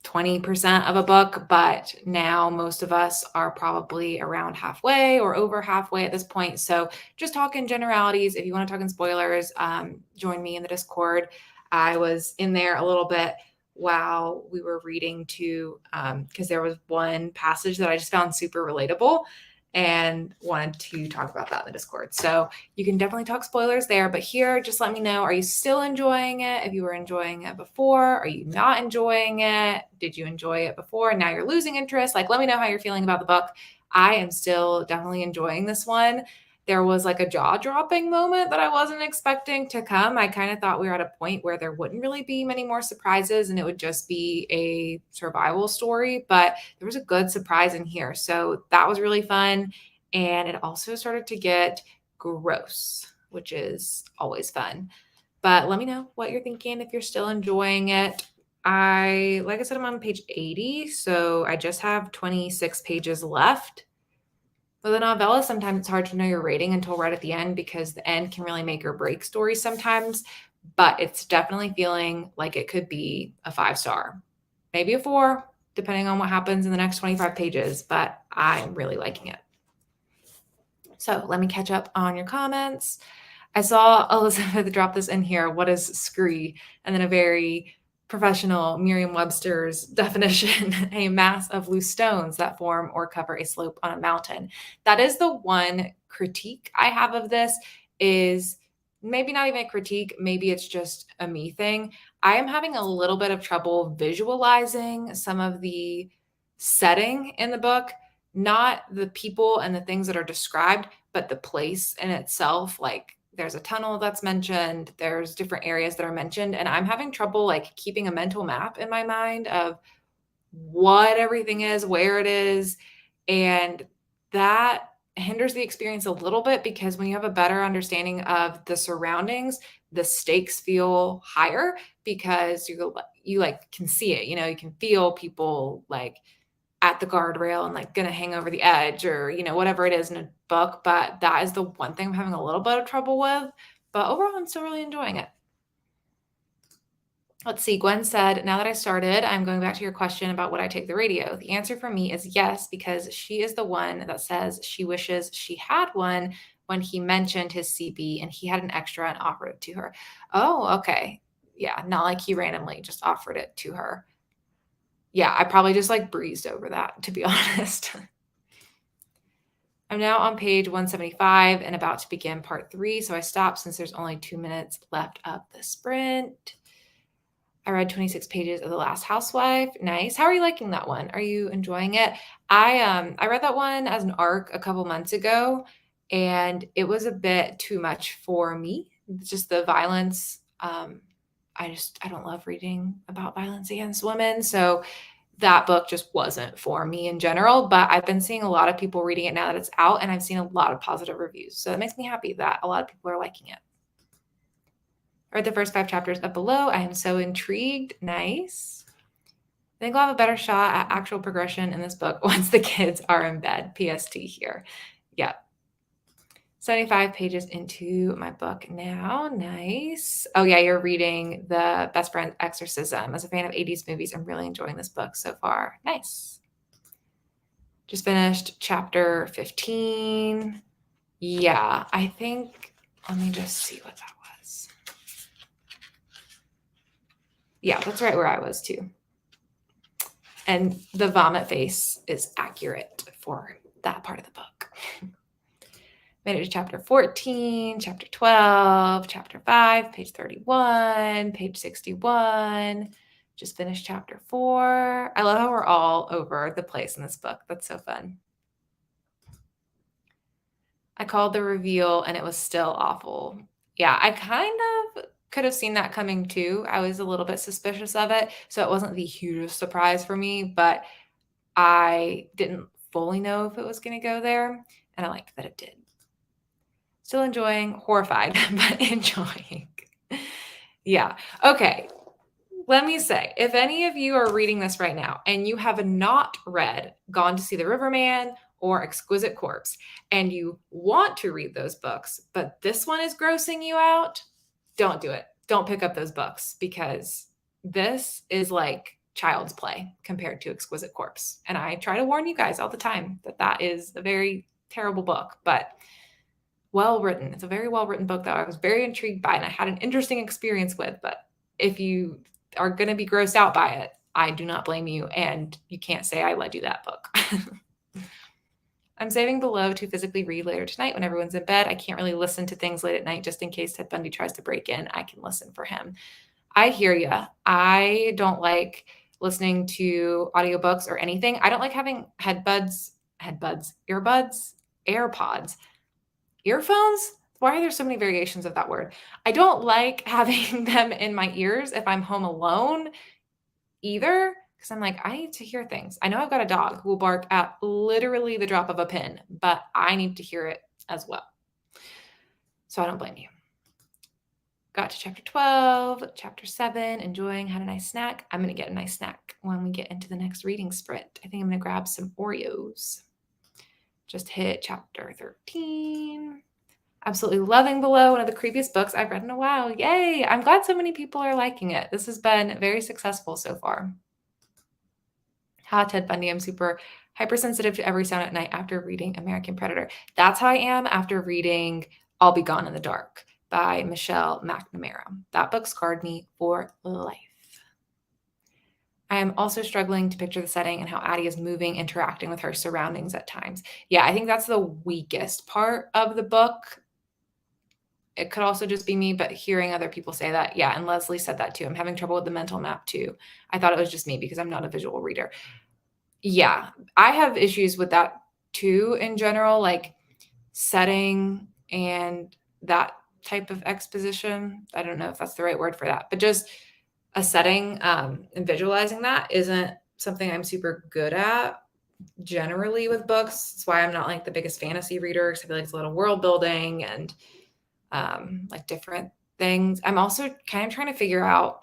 20% of a book. But now most of us are probably around halfway or over halfway at this point. So just talking generalities. If you want to talk in spoilers, join me in the Discord. I was in there a little bit while we were reading to, because there was one passage that I just found super relatable and wanted to talk about that in the Discord. So you can definitely talk spoilers there, but here, just let me know, are you still enjoying it? If you were enjoying it before, are you not enjoying it? Did you enjoy it before? And now you're losing interest. Like, let me know how you're feeling about the book. I am still definitely enjoying this one. There was like a jaw-dropping moment that I wasn't expecting to come. I kind of thought we were at a point where there wouldn't really be many more surprises and it would just be a survival story, but there was a good surprise in here. So that was really fun. And it also started to get gross, which is always fun. But let me know what you're thinking, if you're still enjoying it. Like I said, I'm on page 80, so I just have 26 pages left. With a novella, sometimes it's hard to know your rating until right at the end because the end can really make or break stories sometimes, but it's definitely feeling like it could be a 5-star, maybe a 4, depending on what happens in the next 25 pages, but I'm really liking it. So let me catch up on your comments. I saw Elizabeth drop this in here. What is scree? And then a very professional Merriam-Webster's definition, a mass of loose stones that form or cover a slope on a mountain. That is the one critique I have of this, is maybe not even a critique, maybe it's just a me thing. I am having a little bit of trouble visualizing some of the setting in the book, not the people and the things that are described, but the place in itself. Like, there's a tunnel that's mentioned, there's different areas that are mentioned, and I'm having trouble like keeping a mental map in my mind of what everything is, where it is, and that hinders the experience a little bit because when you have a better understanding of the surroundings, the stakes feel higher because you like can see it, you can feel people like at the guardrail and like gonna hang over the edge or whatever it is in a book. But that is the one thing I'm having a little bit of trouble with, but overall I'm still really enjoying it. Let's see. Gwen said, now that I started, I'm going back to your question about would I take the radio. The answer for me is yes, because she is the one that says she wishes she had one when he mentioned his CB and he had an extra and offered it to her. Oh, okay. Yeah, not like he randomly just offered it to her. Yeah, I probably just like breezed over that, to be honest. I'm now on page 175 and about to begin part 3. So I stopped since there's only 2 minutes left of the sprint. I read 26 pages of The Last Housewife. Nice. How are you liking that one? Are you enjoying it? I read that one as an arc a couple months ago, and it was a bit too much for me. Just the violence. I don't love reading about violence against women. So that book just wasn't for me in general, but I've been seeing a lot of people reading it now that it's out, and I've seen a lot of positive reviews. So it makes me happy that a lot of people are liking it. I read the first 5 chapters of Below. I am so intrigued. Nice. I think I'll have a better shot at actual progression in this book once the kids are in bed. PST here. Yeah. 75 pages into my book now. Nice. Oh, yeah, you're reading The Best Friend Exorcism. As a fan of 80s movies, I'm really enjoying this book so far. Nice. Just finished chapter 15. Yeah, I think, let me just see what that was. Yeah, that's right where I was too. And the vomit face is accurate for that part of the book. Made it to chapter 14, chapter 12, chapter 5, page 31, page 61, Just finished chapter 4. I love how we're all over the place in this book. That's so fun. I called the reveal and it was still awful. Yeah, I kind of could have seen that coming too. I was a little bit suspicious of it, so it wasn't the hugest surprise for me, but I didn't fully know if it was going to go there, and I liked that it did. Still enjoying, horrified, but enjoying. Yeah. Okay. Let me say, if any of you are reading this right now and you have not read Gone to See the Riverman or Exquisite Corpse, and you want to read those books, but this one is grossing you out, don't do it. Don't pick up those books, because this is like child's play compared to Exquisite Corpse. And I try to warn you guys all the time that that is a very terrible book, but well written. It's a very well written book that I was very intrigued by and I had an interesting experience with. But if you are going to be grossed out by it, I do not blame you. And you can't say I led you that book. I'm saving below to physically read later tonight when everyone's in bed. I can't really listen to things late at night just in case Ted Bundy tries to break in. I can listen for him. I hear you. I don't like listening to audiobooks or anything. I don't like having earbuds, AirPods, earphones. Why are there so many variations of that word? I don't like having them in my ears if I'm home alone either, because I'm like, I need to hear things. I know I've got a dog who will bark at literally the drop of a pin, but I need to hear it as well. So I don't blame you. Got to chapter 12, chapter 7, enjoying, had a nice snack. I'm going to get a nice snack when we get into the next reading sprint. I think I'm going to grab some Oreos. Just hit chapter 13. Absolutely loving Below, one of the creepiest books I've read in a while. Yay! I'm glad so many people are liking it. This has been very successful so far. Ted Bundy, I'm super hypersensitive to every sound at night after reading American Predator. That's how I am after reading I'll Be Gone in the Dark by Michelle McNamara. That book scarred me for life. I am also struggling to picture the setting and how Addie is moving, interacting with her surroundings at times. Yeah, I think that's the weakest part of the book. It could also just be me, but hearing other people say that, yeah, and Leslie said that too. I'm having trouble with the mental map too. I thought it was just me because I'm not a visual reader. Yeah, I have issues with that too in general, like setting and that type of exposition. I don't know if that's the right word for that, but just a setting and visualizing that isn't something I'm super good at generally with books. That's why I'm not like the biggest fantasy reader, because I feel like it's a lot of world building and like different things. I'm also kind of trying to figure out,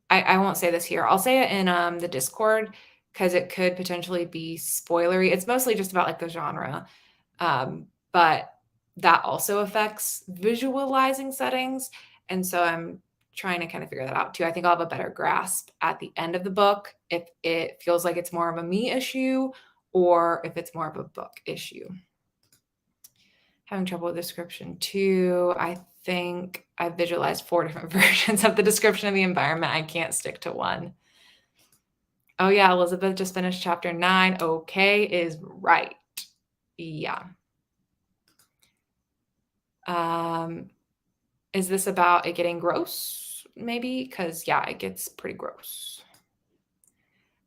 I won't say this here. I'll say it in the Discord, because it could potentially be spoilery. It's mostly just about like the genre. But that also affects visualizing settings. And so I'm trying to kind of figure that out too. I think I'll have a better grasp at the end of the book if it feels like it's more of a me issue or if it's more of a book issue. Having trouble with description too. I think I've visualized 4 different versions of the description of the environment. I can't stick to one. Oh yeah, Elizabeth just finished chapter 9. Okay is right. Yeah. Is this about it getting gross? Maybe, because yeah, it gets pretty gross.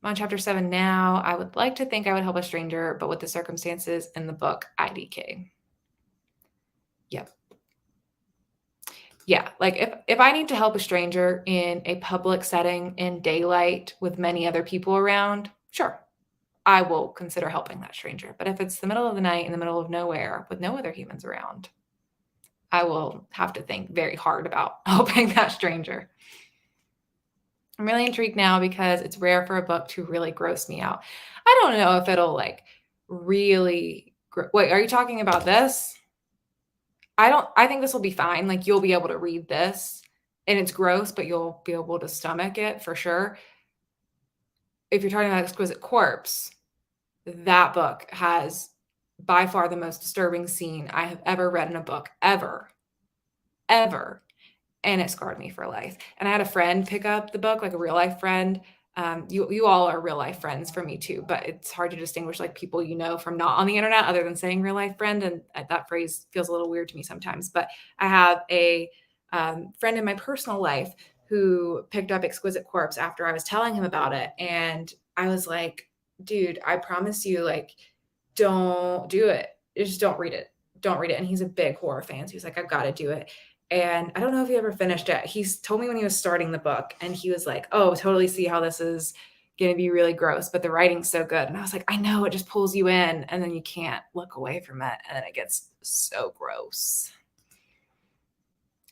I'm on chapter 7 now. I would like to think I would help a stranger, but with the circumstances in the book, IDK. Yep. Yeah, like if I need to help a stranger in a public setting in daylight with many other people around, sure, I will consider helping that stranger. But if it's the middle of the night in the middle of nowhere with no other humans around, I will have to think very hard about helping that stranger. I'm really intrigued now because it's rare for a book to really gross me out. I don't know if it'll like really, wait, are you talking about this? I think this will be fine. Like you'll be able to read this and it's gross, but you'll be able to stomach it for sure. If you're talking about Exquisite Corpse, that book has by far the most disturbing scene I have ever read in a book, ever. And it scarred me for life. And I had a friend pick up the book, like a real life friend. You all are real life friends for me too, but it's hard to distinguish like people you know from not on the internet other than saying real life friend. And that phrase feels a little weird to me sometimes. But I have a friend in my personal life who picked up Exquisite Corpse after I was telling him about it. And I was like, dude, I promise you, like, don't do it. Just don't read it. Don't read it. And he's a big horror fan. So he's like, I've got to do it. And I don't know if he ever finished it. He's told me when he was starting the book, and he was like, oh, totally see how this is going to be really gross, but the writing's so good. And I was like, I know, it just pulls you in, and then you can't look away from it. And then it gets so gross.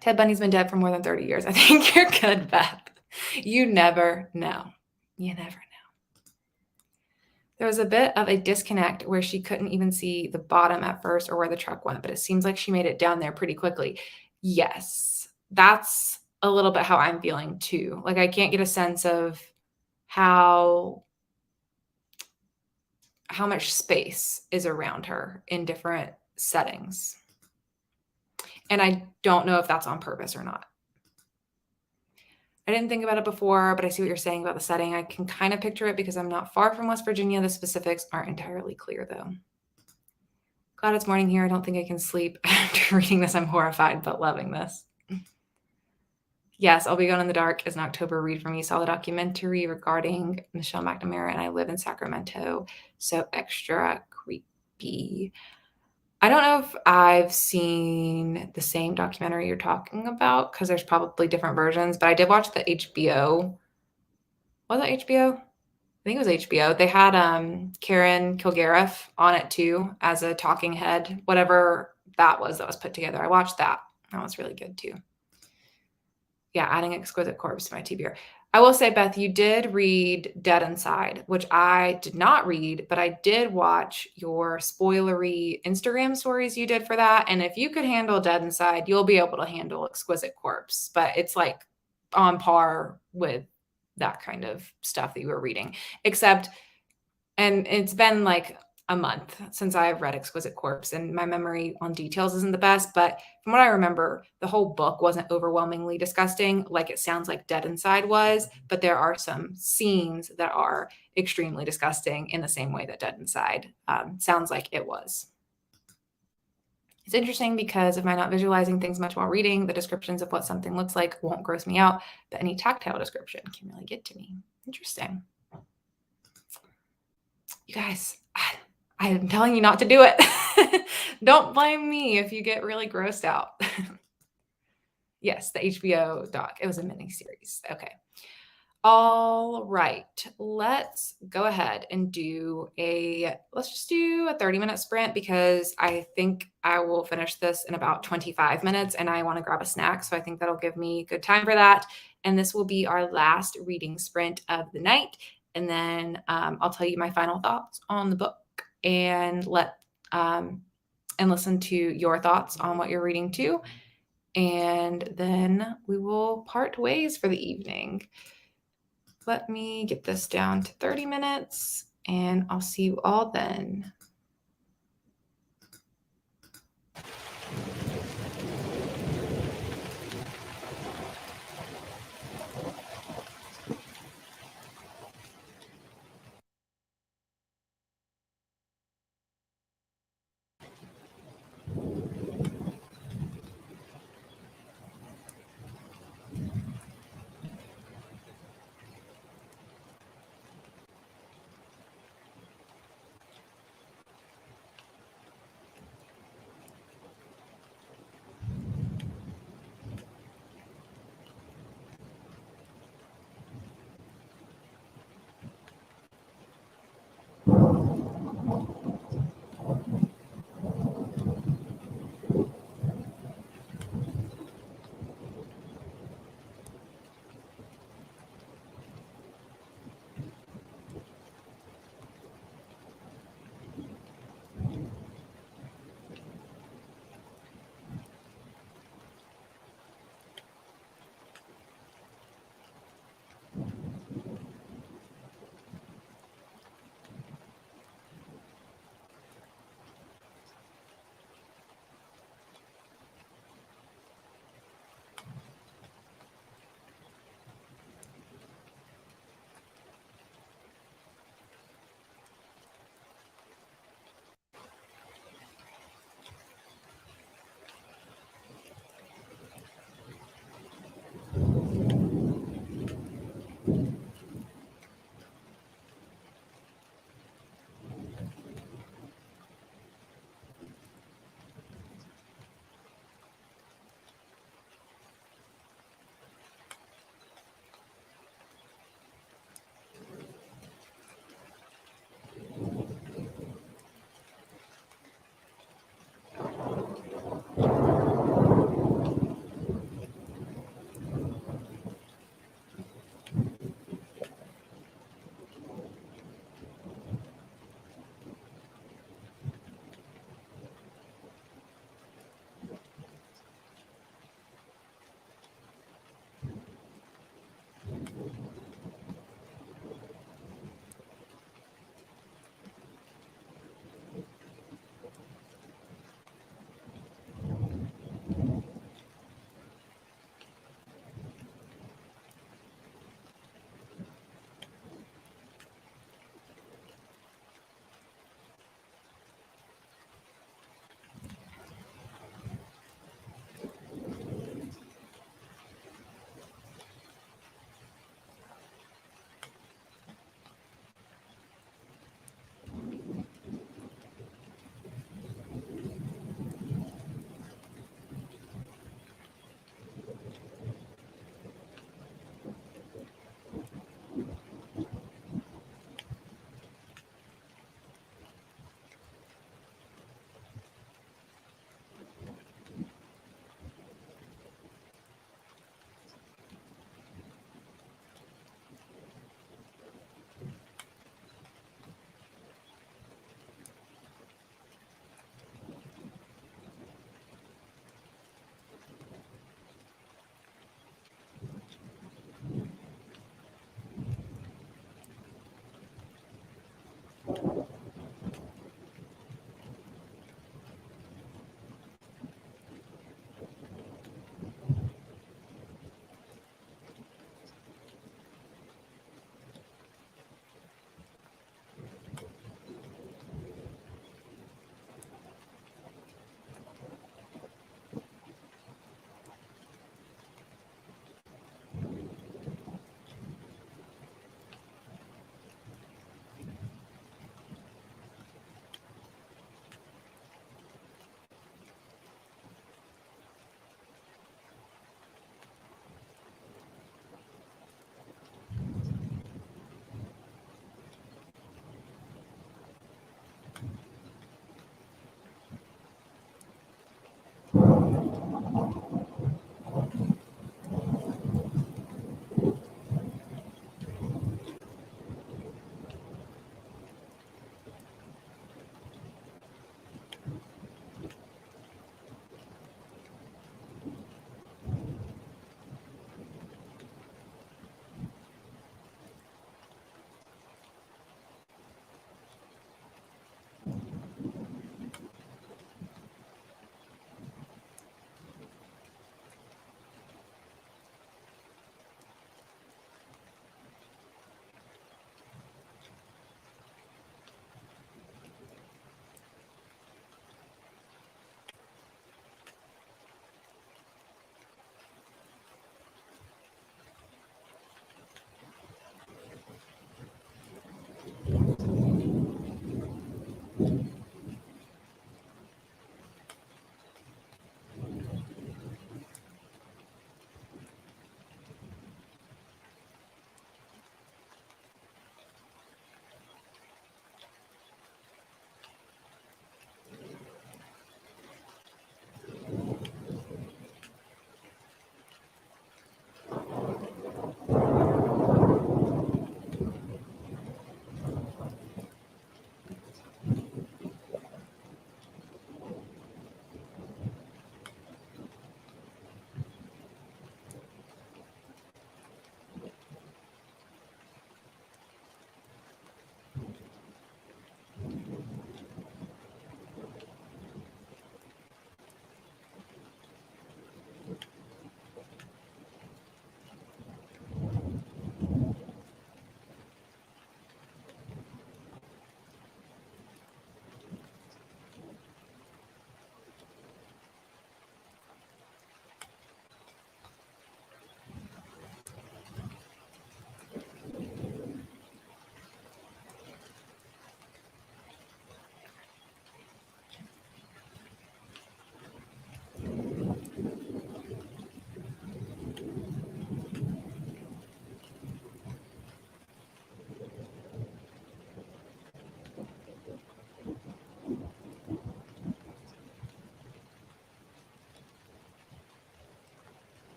Ted Bundy's been dead for more than 30 years. I think you're good, Beth. You never know. You never know. There was a bit of a disconnect where she couldn't even see the bottom at first or where the truck went, but it seems like she made it down there pretty quickly. Yes, that's a little bit how I'm feeling too. Like, I can't get a sense of how much space is around her in different settings. And I don't know if that's on purpose or not. I didn't think about it before, but I see what you're saying about the setting. I can kind of picture it because I'm not far from West Virginia. The specifics aren't entirely clear, though. Glad it's morning here. I don't think I can sleep after reading this. I'm horrified, but loving this. Yes, I'll Be Gone in the Dark is an October read for me. Saw the documentary regarding Michelle McNamara, and I live in Sacramento, so extra creepy. I don't know if I've seen the same documentary you're talking about, because there's probably different versions, but I did watch the HBO. Was it HBO? I think it was HBO. They had Karen Kilgariff on it too as a talking head, whatever that was put together. I watched that. That was really good too. Yeah, adding Exquisite Corpse to my TBR. I will say, Beth, you did read Dead Inside, which I did not read, but I did watch your spoilery Instagram stories you did for that. And if you could handle Dead Inside, you'll be able to handle Exquisite Corpse. But it's like on par with that kind of stuff that you were reading, except, and it's been like a month since I've read Exquisite Corpse, and my memory on details isn't the best, but from what I remember, the whole book wasn't overwhelmingly disgusting like it sounds like Dead Inside was, but there are some scenes that are extremely disgusting in the same way that Dead Inside sounds like it was. It's interesting because of my not visualizing things much while reading, the descriptions of what something looks like won't gross me out, but any tactile description can really get to me. Interesting. You guys, I'm telling you not to do it. Don't blame me if you get really grossed out. Yes, the HBO doc. It was a mini series. Okay. All right. Let's go ahead and let's just do a 30-minute sprint, because I think I will finish this in about 25 minutes and I want to grab a snack. So I think that'll give me good time for that. And this will be our last reading sprint of the night. And then I'll tell you my final thoughts on the book and listen to your thoughts on what you're reading too. And then we will part ways for the evening. Let me get this down to 30 minutes and I'll see you all then.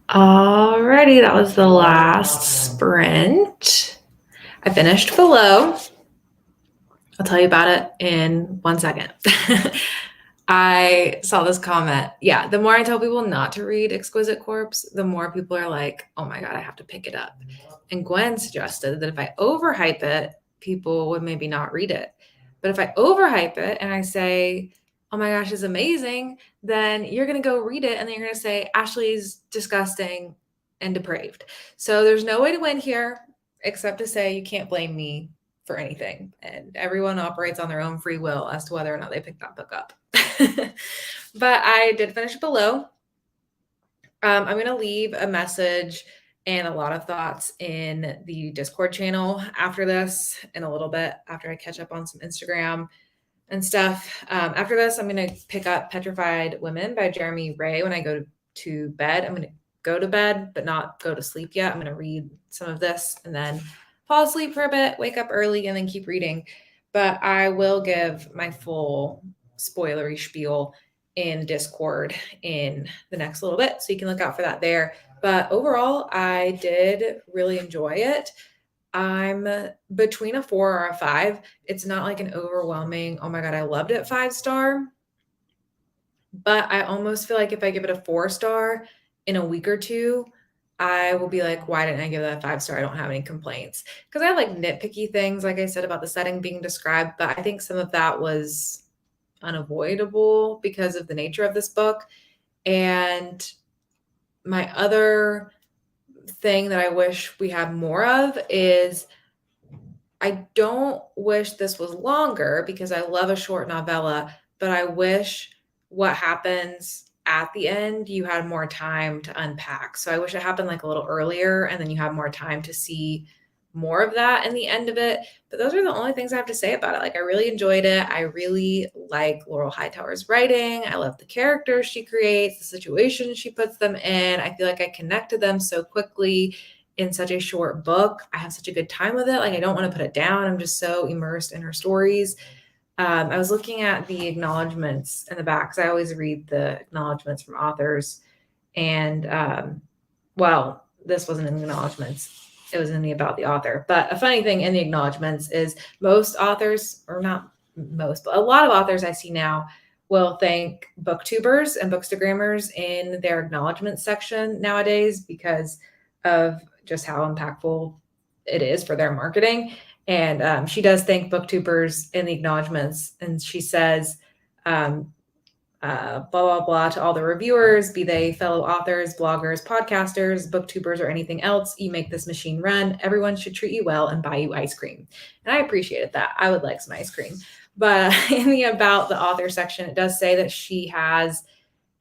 Alrighty, that was the last sprint. I finished below. I'll tell you about it in 1 second. I saw this comment. Yeah, the more I tell people not to read Exquisite Corpse, the more people are like, oh my God, I have to pick it up. And Gwen suggested that if I overhype it, people would maybe not read it. But if I overhype it and I say, oh my gosh, it's amazing, then you're going to go read it and then you're going to say, Ashley's disgusting and depraved. So there's no way to win here except to say you can't blame me for anything. And everyone operates on their own free will as to whether or not they pick that book up. But I did finish below. I'm going to leave a message and a lot of thoughts in the Discord channel after this in a little bit, after I catch up on some Instagram and stuff. After this, I'm going to pick up Petrified Women by Jeremy Ray when I go to bed. I'm going to go to bed, but not go to sleep yet. I'm going to read some of this and then fall asleep for a bit, wake up early, and then keep reading. But I will give my full spoilery spiel in Discord in the next little bit, so you can look out for that there. But overall, I did really enjoy it. I'm between a 4 or a 5. It's not like an overwhelming, oh my God, I loved it 5-star. But I almost feel like if I give it a 4-star in a week or two, I will be like, why didn't I give that a 5-star? I don't have any complaints. Because I have like nitpicky things, like I said, about the setting being described. But I think some of that was unavoidable because of the nature of this book. And my other thing that I wish we had more of is I don't wish this was longer because I love a short novella, but I wish what happens at the end, you had more time to unpack. So I wish it happened like a little earlier and then you have more time to see more of that in the end of it. But those are the only things I have to say about it. Like, I really enjoyed it. I really like Laurel Hightower's writing. I love the characters she creates, the situations she puts them in. I feel like I connect to them so quickly in such a short book. I have such a good time with it. Like, I don't want to put it down. I'm just so immersed in her stories. I was looking at the acknowledgments in the back because I always read the acknowledgments from authors. And, well, this wasn't in the acknowledgments. It was in the about the author. But a funny thing in the acknowledgments is most authors, or not most, but a lot of authors I see now will thank booktubers and bookstagrammers in their acknowledgments section nowadays because of just how impactful it is for their marketing. And she does thank booktubers in the acknowledgments. And she says, blah, blah, blah, to all the reviewers, be they fellow authors, bloggers, podcasters, booktubers, or anything else. You make this machine run. Everyone should treat you well and buy you ice cream. And I appreciated that. I would like some ice cream. But in the about the author section, it does say that she has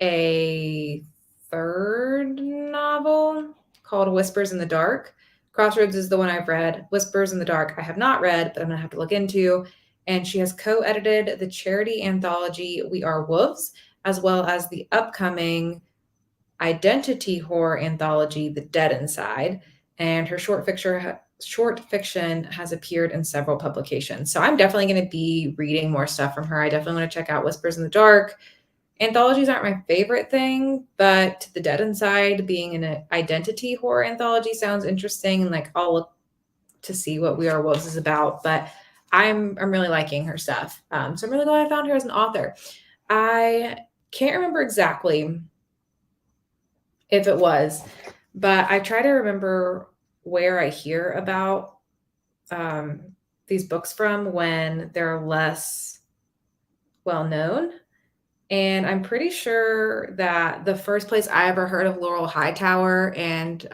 a third novel called Whispers in the Dark. Crossroads is the one I've read. Whispers in the Dark I have not read, but I'm going to have to look into. And she has co-edited the charity anthology We Are Wolves, as well as the upcoming identity horror anthology The Dead Inside. And her short fiction has appeared in several publications. So I'm definitely going to be reading more stuff from her. I definitely want to check out Whispers in the Dark. Anthologies aren't my favorite thing, but The Dead Inside being an identity horror anthology sounds interesting. And like, I'll look to see what We Are Wolves is about, but I'm really liking her stuff. So I'm really glad I found her as an author. I can't remember exactly if it was, but I try to remember where I hear about these books from when they're less well known. And I'm pretty sure that the first place I ever heard of Laurel Hightower and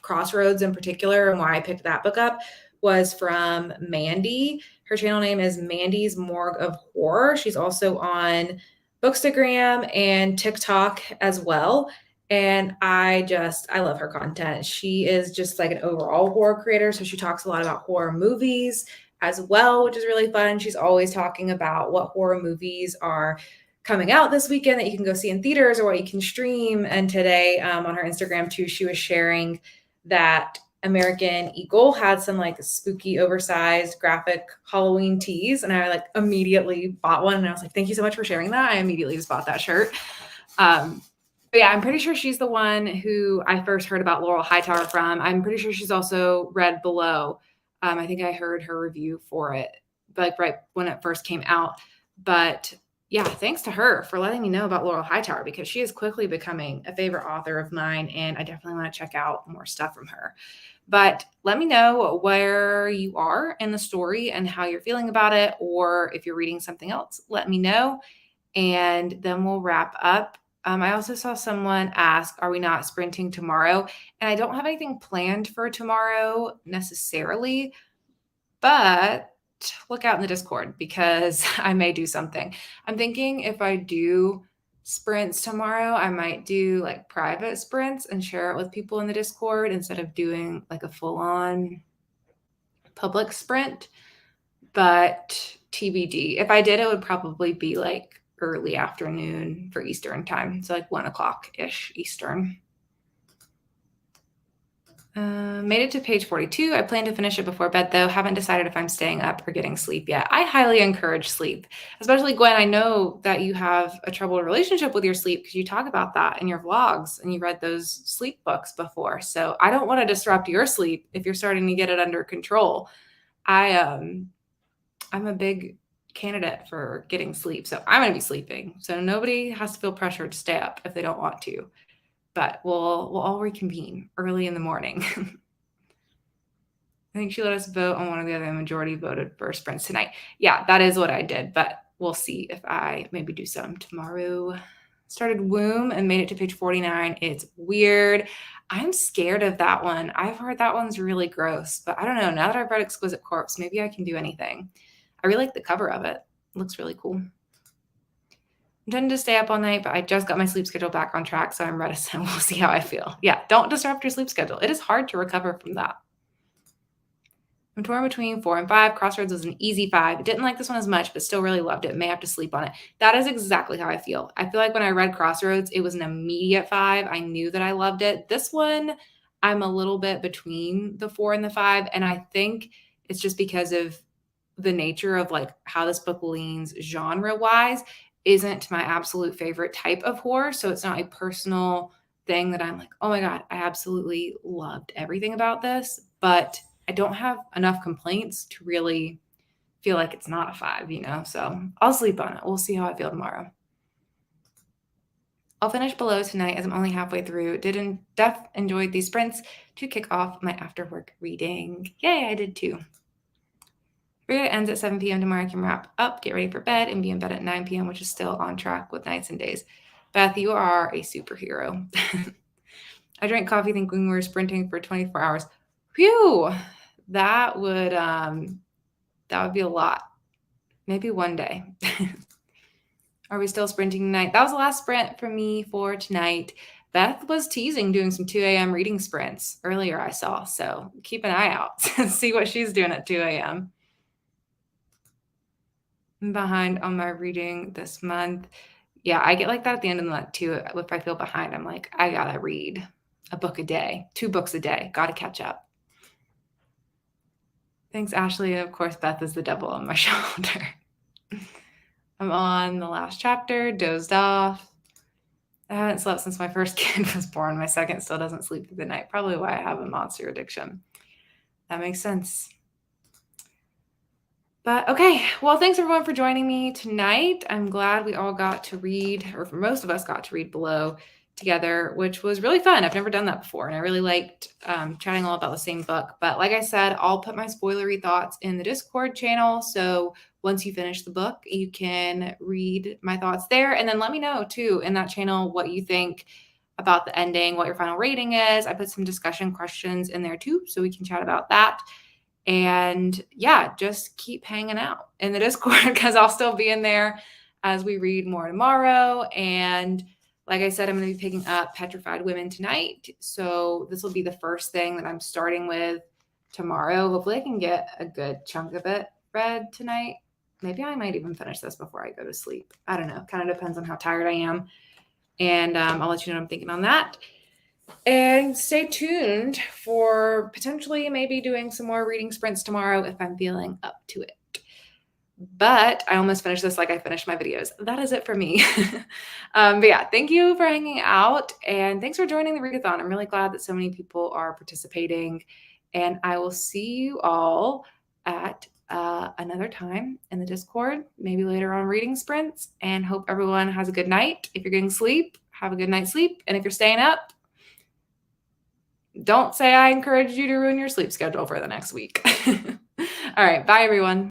Crossroads in particular, and why I picked that book up, was from Mandy. Her channel name is Mandy's Morgue of Horror. She's also on Bookstagram and TikTok as well. And I love her content. She is just like an overall horror creator. So she talks a lot about horror movies as well, which is really fun. She's always talking about what horror movies are coming out this weekend that you can go see in theaters or what you can stream. And today on her Instagram too, she was sharing that American Eagle had some like spooky, oversized graphic Halloween tees. And I like immediately bought one. And I was like, thank you so much for sharing that. I immediately just bought that shirt. Yeah, I'm pretty sure she's the one who I first heard about Laurel Hightower from. I'm pretty sure she's also read Below. I think I heard her review for it, like right when it first came out. But yeah, thanks to her for letting me know about Laurel Hightower, because she is quickly becoming a favorite author of mine, and I definitely want to check out more stuff from her. But let me know where you are in the story and how you're feeling about it, or if you're reading something else, let me know, and then we'll wrap up. I also saw someone ask, are we not sprinting tomorrow? And I don't have anything planned for tomorrow necessarily, but look out in the Discord because I may do something. I'm thinking if I do sprints tomorrow, I might do like private sprints and share it with people in the Discord instead of doing like a full-on public sprint. But TBD. If I did, it would probably be like early afternoon for Eastern time. So like 1 o'clock-ish Eastern. Made it to page 42. I plan to finish it before bed, though. Haven't decided if I'm staying up or getting sleep yet. I highly encourage sleep, especially Gwen. I know that you have a troubled relationship with your sleep because you talk about that in your vlogs and you read those sleep books before. So I don't want to disrupt your sleep if you're starting to get it under control. I'm a big candidate for getting sleep, so I'm going to be sleeping. So nobody has to feel pressured to stay up if they don't want to. But we'll all reconvene early in the morning. I think she let us vote on one or the other. The majority voted for sprints tonight. Yeah, that is what I did, but we'll see if I maybe do some tomorrow. Started Womb and made it to page 49. It's weird. I'm scared of that one. I've heard that one's really gross, but I don't know. Now that I've read Exquisite Corpse, maybe I can do anything. I really like the cover of it. It looks really cool. I'm tending to stay up all night, but I just got my sleep schedule back on track, so I'm reticent. We'll see how I feel. Yeah, don't disrupt your sleep schedule. It is hard to recover from that. I'm torn between 4 and 5. Crossroads was an easy 5. Didn't like this one as much, but still really loved it. May have to sleep on it. That is exactly how I feel. I feel like when I read Crossroads, it was an immediate 5. I knew that I loved it. This one, I'm a little bit between the 4 and the 5, and I think it's just because of the nature of like how this book leans genre-wise isn't my absolute favorite type of horror. So it's not a personal thing that I'm like, oh my God, I absolutely loved everything about this. But I don't have enough complaints to really feel like it's not a 5, you know? So I'll sleep on it. We'll see how I feel tomorrow. I'll finish Below tonight as I'm only halfway through. Enjoyed these sprints to kick off my after work reading. Yay, I did too. Read ends at 7 p.m. tomorrow. I can wrap up, get ready for bed, and be in bed at 9 p.m., which is still on track with nights and days. Beth, you are a superhero. I drank coffee thinking we were sprinting for 24 hours. Phew, that would be a lot. Maybe one day. Are we still sprinting tonight? That was the last sprint for me for tonight. Beth was teasing doing some 2 a.m. reading sprints earlier, I saw. So keep an eye out and see what she's doing at 2 a.m. I'm behind on my reading this month. Yeah, I get like that at the end of the month too. If I feel behind, I'm like, I gotta read a book a day, 2 books a day. Gotta catch up. Thanks, Ashley. And of course, Beth is the devil on my shoulder. I'm on the last chapter, dozed off. I haven't slept since my first kid was born. My second still doesn't sleep through the night. Probably why I have a monster addiction. That makes sense. But okay, well, thanks everyone for joining me tonight. I'm glad we all got to read, or most of us got to read Below together, which was really fun. I've never done that before, and I really liked chatting all about the same book. But like I said, I'll put my spoilery thoughts in the Discord channel. So once you finish the book, you can read my thoughts there. And then let me know too in that channel what you think about the ending, what your final rating is. I put some discussion questions in there too, so we can chat about that. And yeah, just keep hanging out in the Discord because I'll still be in there as we read more tomorrow. And like I said, I'm going to be picking up Petrified Women tonight. So this will be the first thing that I'm starting with tomorrow. Hopefully I can get a good chunk of it read tonight. Maybe I might even finish this before I go to sleep. I don't know. Kind of depends on how tired I am. And I'll let you know what I'm thinking on that. And stay tuned for potentially maybe doing some more reading sprints tomorrow if I'm feeling up to it. but I almost finished this like I finished my videos. That is it for me. But yeah, thank you for hanging out and thanks for joining the readathon. I'm really glad that so many people are participating, and I will see you all at another time in the Discord, maybe later on reading sprints, and hope everyone has a good night. If you're getting sleep, have a good night's sleep. And if you're staying up, don't say I encouraged you to ruin your sleep schedule for the next week. All right. Bye, everyone.